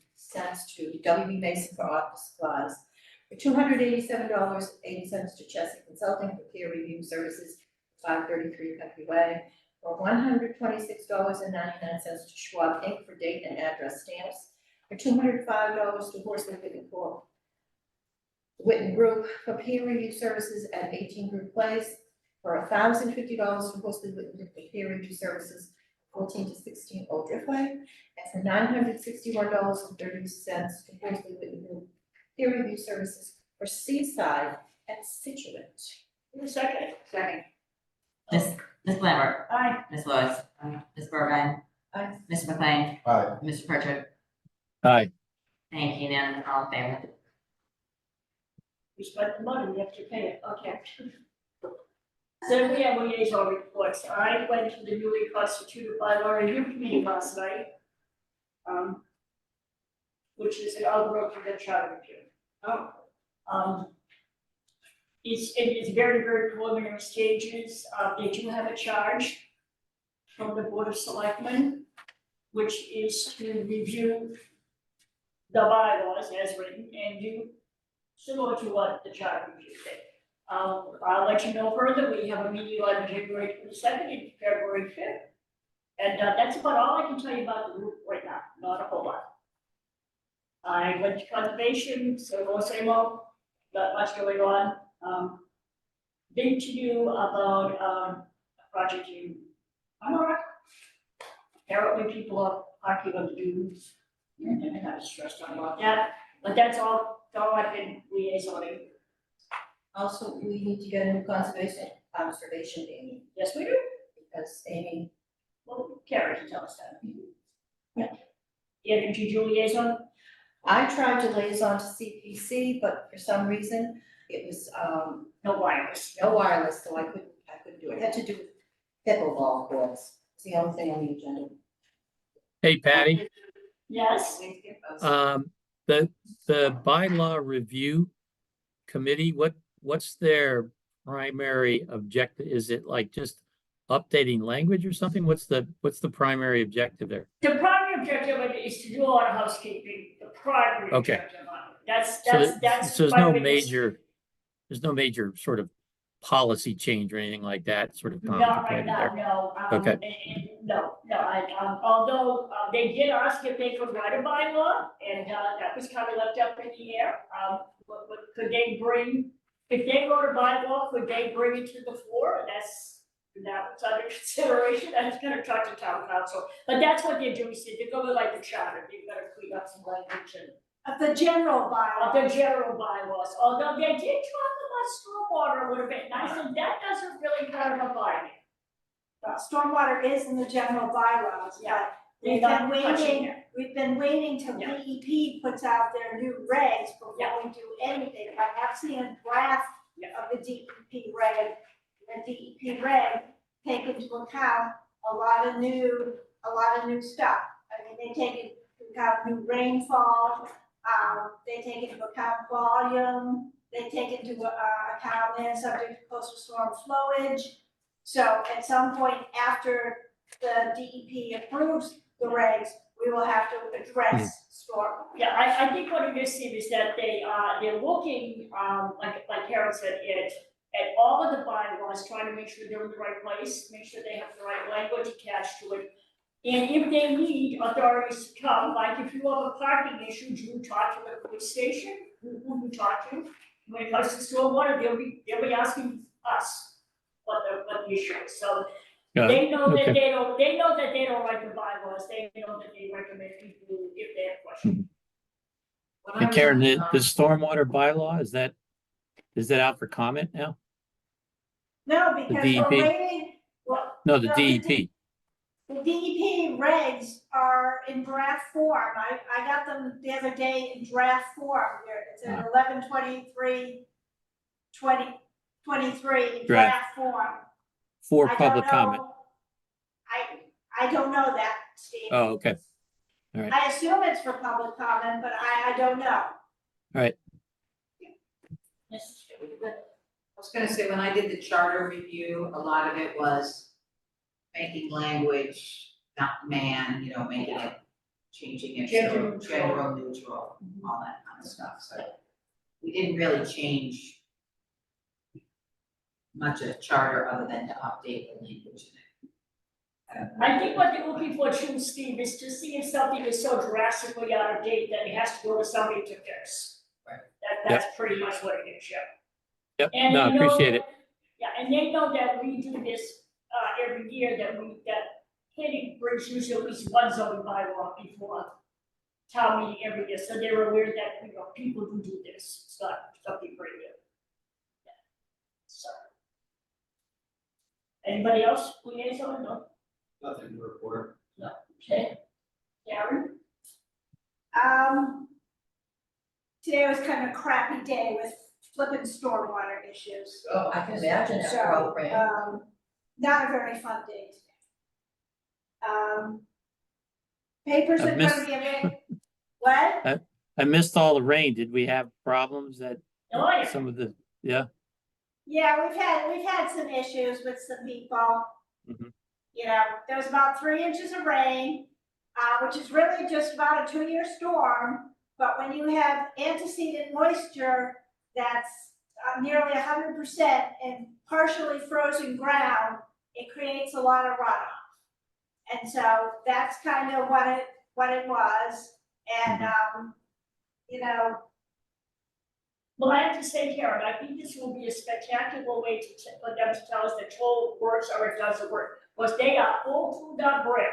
to WB Mason for office supplies. For $287.80 to Chesapeake Consulting for peer review services, 533 Country Way. For $126.99 to Schwab Inc. for date and address stamps. For $205 to Horsley Witten Group for peer review services at 18 Group Place. For $1,050 to Horsley Witten Group for peer review services, 14 to 16 Old Driftway. And for $961.30 to Horsley Witten Group peer review services for Seaside at Scituate. In a second. Second. Ms. Lambert. Aye. Ms. Lewis. Ms. Burbine. Aye. Mr. McLean. Aye. Mr. Pritchard. Aye. Thank you, unanimous, all in favor. We spent the money, we have to pay it, okay. So we have liaison reports. I went to the newly constituted bylaw review committee last night. Which is an outgrowth of the charter review. It's in its very, very preliminary stages. They do have a charge from the Board of Selectmen, which is to review the bylaws as written and do similar to what the charter review did. I'll let you know further, we have a meeting on January 22nd and February 5th. And that's about all I can tell you about the group right now, not a whole lot. I went to conservation, same old, not much going on. Big to do about a project in Amarok. Apparently people are parking on the dunes, and I'm kind of stressed out about that, but that's all I've been liaisoning. Also, we need to get a new conservation Amy, Yes, we do. because Amy, Well, Carrie can tell us that. Yeah. Energy liaison. I tried to liaison to CPC, but for some reason, it was, No wireless. no wireless, so I couldn't do it. It had to do with pickleball courts. It's the only thing on the agenda. Hey, Patty, Yes, the bylaw review committee, what's their primary objective? Is it like just updating language or something? What's the primary objective there? the primary objective of it is to do a lot of housekeeping, the primary Okay. objective of it. That's, So that's, that- that's. so my biggest- there's no major sort of policy change or anything like that sort of Not right contemplated now, there? no. Okay. No, although, they did ask if they could write a bylaw, and, that was kind of left up in the air. What could they bring, if they wrote a bylaw, could they bring it to the floor? That was under consideration. I was gonna talk to town council, but that's what they're doing, so they're going like the charter, they've got to clean up some language and Of the general of bylaw. the general bylaws, although they did talk about stormwater a little bit, and I said, that doesn't really kind of apply me. Stormwater is in the general bylaws, Yeah. but They're not touching it. we've been waiting till Yeah. DEP puts out their new regs before Yeah. we do anything. I have seen a draft Yeah. of the DEP reg. The DEP reg take into account a lot of new stuff. I mean, they take into account new rainfall, they take into account volume, they take into account land subject to coastal storm flowage. So at some point after the DEP approves the regs, we will have to address storm. Yeah, I think what it is, Steve, is that they're looking, like Karen said, at all of the bylaws, trying to make sure they're in the right place, make sure they have the right language attached to it. And if they need authorities to come, like if you have a parking issue, do you talk to the police station? Who you talk to? When it comes to stormwater, they'll be asking us what the issue is, so Yeah, they know that okay. they don't write the bylaws, they know that they recommend people if they have questions. When I And was Karen, on, the stormwater bylaw, is that out for comment now? No, because we're DEP? waiting, No, the No, DEP. the DEP regs are in draft form. I got them the other day in draft form. It's an 11/23/2023 draft form. For I don't public comment. know- I don't know that, Steve. Oh, okay. I assume it's for public comment, but I don't know. I was gonna say, when I did the charter review, a lot of it was making language, not man, making it, changing it, Gender so neutral. general neutral, all that kind of stuff, so. We didn't really change much of the charter other than to update the language in it. I think what they're looking for too, Steve, is to see if something is so drastically out of date that it has to go to somebody to fix. Right. That's pretty much what it is, yeah. Yep, And no, I they know- appreciate it. Yeah, and they know that we do this, every year, that planning brings usually at least one zoning bylaw before town meeting every year, so they're aware that, people who do this, it's not something pretty new. Yeah. So. Anybody else, liaison, no? Nothing to report. Okay. Karen? Today was kind of a crappy day with flipping stormwater issues. Oh, I can imagine So, not a very fun day today. Papers I've are missed- gonna be available. What? I missed all the rain. Did we have problems at Oh, yeah. some of the, yeah? Yeah, we've had some issues with some people. Mhm. There was about 3 inches of rain, which is really just about a 2-year storm. But when you have antecedent moisture that's nearly 100% in partially frozen ground, it creates a lot of runoff. And so that's kind of what it was. And, Well, I have to say, Karen, I think this will be a spectacular way for them to tell us that toll works or it doesn't work. Because they are full to the brim,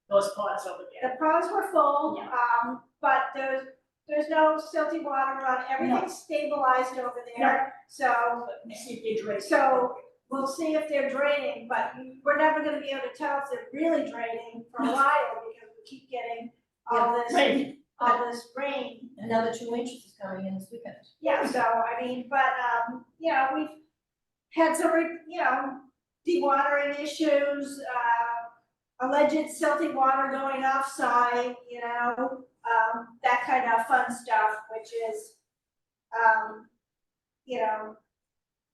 those ponds over there. the ponds were full, Yeah. but there's no silty water run, everything's stabilized over there. So, But we see if they drain. so we'll see if they're draining, but we're never gonna be able to tell if they're really draining for a while because we keep getting all this Right. all this rain. Another 2 inches is coming in this weekend. Yeah, so, I mean, but, you know, we've had some, you know, dewatering issues, alleged silty water going offside, you know, that kind of fun stuff, which is, you know,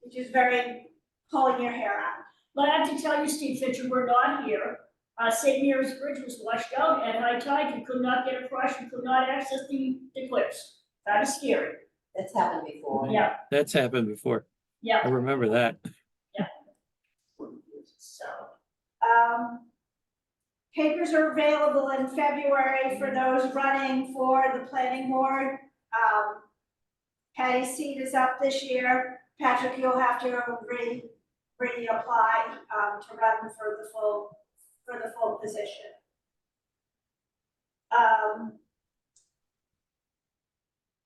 which is very pulling your hair out. But I have to tell you, Steve, that you were not here. St. Mary's Bridge was washed out at high tide. You could not get across, you could not access the cliffs. That is scary. That's happened before. Yeah, That's happened before. I yeah. remember that. So, Papers are available in February for those running for the planning board. Patty's seat is up this year. Patrick, you'll have to reapply, to run for the full position.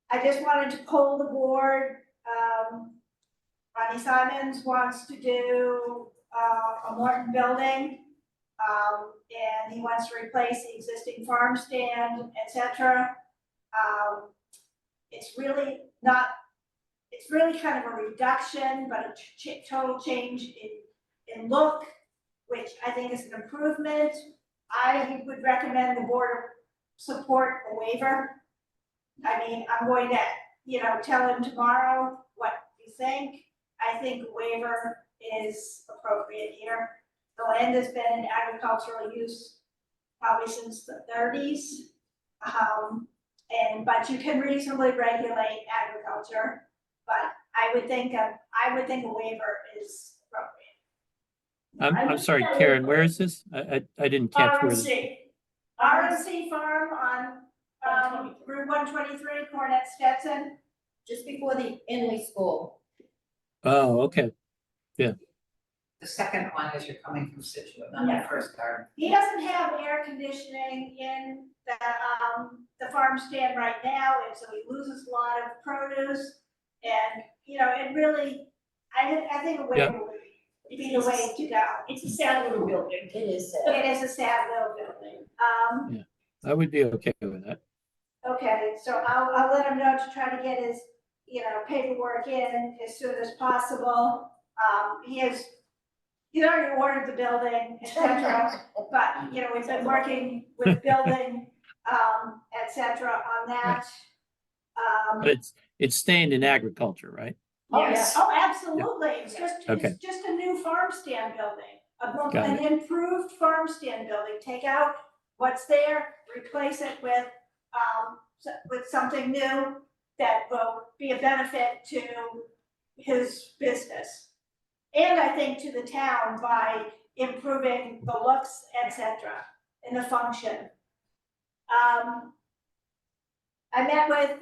I just wanted to poll the board. Ronnie Simons wants to do, a Morton building. And he wants to replace the existing farm stand, et cetera. It's really not, it's really kind of a reduction, but a total change in look, which I think is an improvement. I would recommend the board support a waiver. I mean, I'm going to, you know, tell him tomorrow what you think. I think a waiver is appropriate here. The land has been in agricultural use probably since the 30s. But you can reasonably regulate agriculture, but I would think a waiver is appropriate. I'm sorry, Karen, where is this? I didn't catch where. RMC. RMC Farm on, Route 123, Cornet Stetson. Just before the Inley School. Oh, okay. The second one is you're coming from Scituate, not the first garden. He doesn't have air conditioning in the farm stand right now, and so he loses a lot of produce. And, you know, it really, I think a waiver would be the way to go. It's a sad little building. It is sad. It is a sad little building. I would be okay with that. Okay, so I'll let him know to try to get his, you know, paperwork in as soon as possible. He's already ordered the building, et cetera, but, you know, we've been working with building, et cetera, on that. But it's staying in agriculture, right? Yes. Oh, absolutely, it's Okay. just a new farm stand building, Got an improved farm stand building, take out what's there, replace it with something new that will be a benefit to his business. And I think to the town by improving the looks, et cetera, and the function. I met with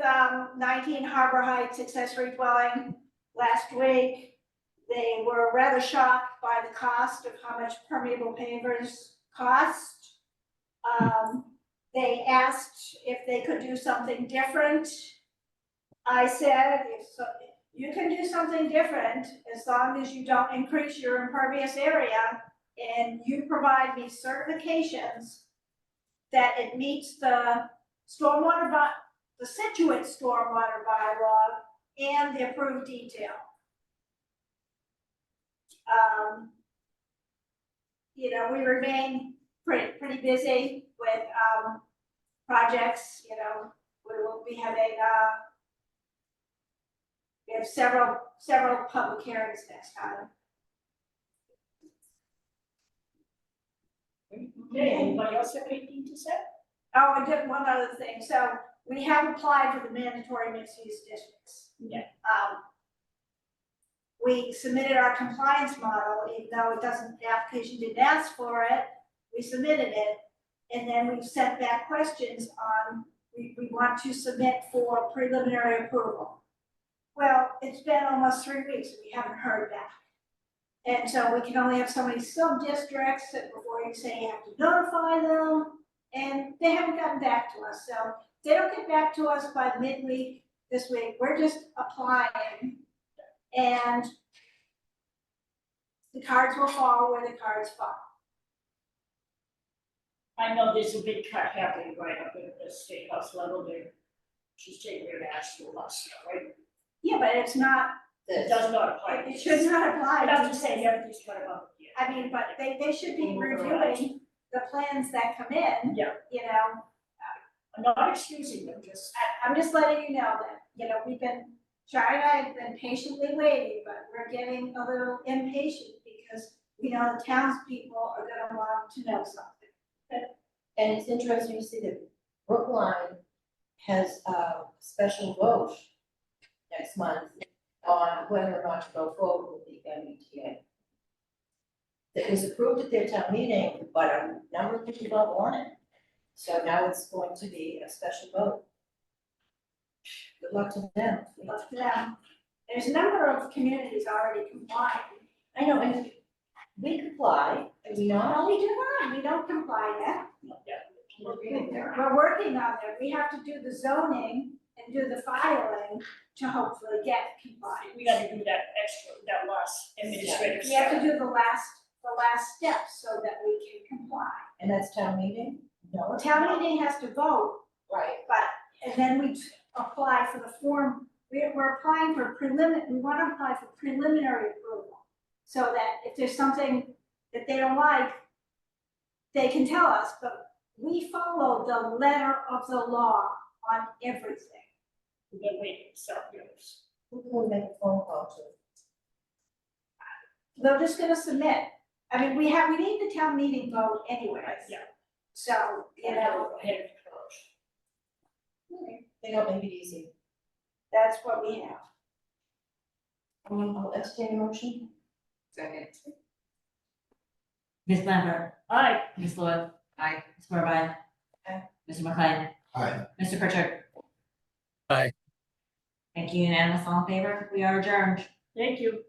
19 Harbor Heights accessory dwelling last week. They were rather shocked by the cost of how much permeable pavers cost. They asked if they could do something different. I said, you can do something different as long as you don't increase your impervious area and you provide me certifications that it meets the the Scituate stormwater bylaw and the approved detail. You know, we remain pretty busy with projects. You know, we will be having we have several public hearings next time. Okay, anybody else have anything to say? Oh, I did one other thing. So we have applied for the mandatory mixed-use districts. Yeah. We submitted our compliance model, even though the application didn't ask for it, we submitted it. And then we've sent back questions on, we want to submit for preliminary approval. Well, it's been almost 3 weeks and we haven't heard back. And so we can only have so many sub-districts before you say you have to notify them. And they haven't gotten back to us. So if they don't get back to us by midweek this week, we're just applying. And the cards will fall where the cards fall. I know there's a big cut happening right up at the state house level there. She's taking her to Asheville, right? Yeah, but it's not, It does not apply. it should not apply. But I'm just saying, everything's cut above here. I mean, but they should be reviewing the plans that come in. Yeah. You know, I'm not excusing them, just. I'm just letting you know that, you know, I've been patiently waiting, but we're getting a little impatient because we know the townspeople are gonna want to know something. And it's interesting to see that Brookline has a special vote next month on whether or not to go forward with the MBTA. It was approved at their town meeting, but a number of people don't want it. So now it's going to be a special vote. Good luck to them. But there's a number of communities already complying. I know, and we comply, and we not. No, we do not, we don't comply yet. We're working on it, we have to do the zoning and do the filing to hopefully get compliant. We gotta do that extra, that last administrative We have step. to do the last step so that we can comply. And that's town meeting? No. Well, town meeting has to vote, Right. and then we apply for the form, we're applying for we wanna apply for preliminary approval. So that if there's something that they don't like, they can tell us, but we follow the letter of the law on everything. We've been waiting, so, yes. Who can we make a phone call to? They're just gonna submit. I mean, we need the town meeting vote anyways. Yeah. So, you know, Ahead of the curve. They don't make it easy. that's what we have. I'll entertain a motion. Second. Ms. Lambert, Aye. Ms. Lloyd, Aye. Ms. Burbine. Aye. Mr. McLean, Aye. Mr. Pritchard. Aye. Thank you, unanimous, all in favor, we are adjourned. Thank you.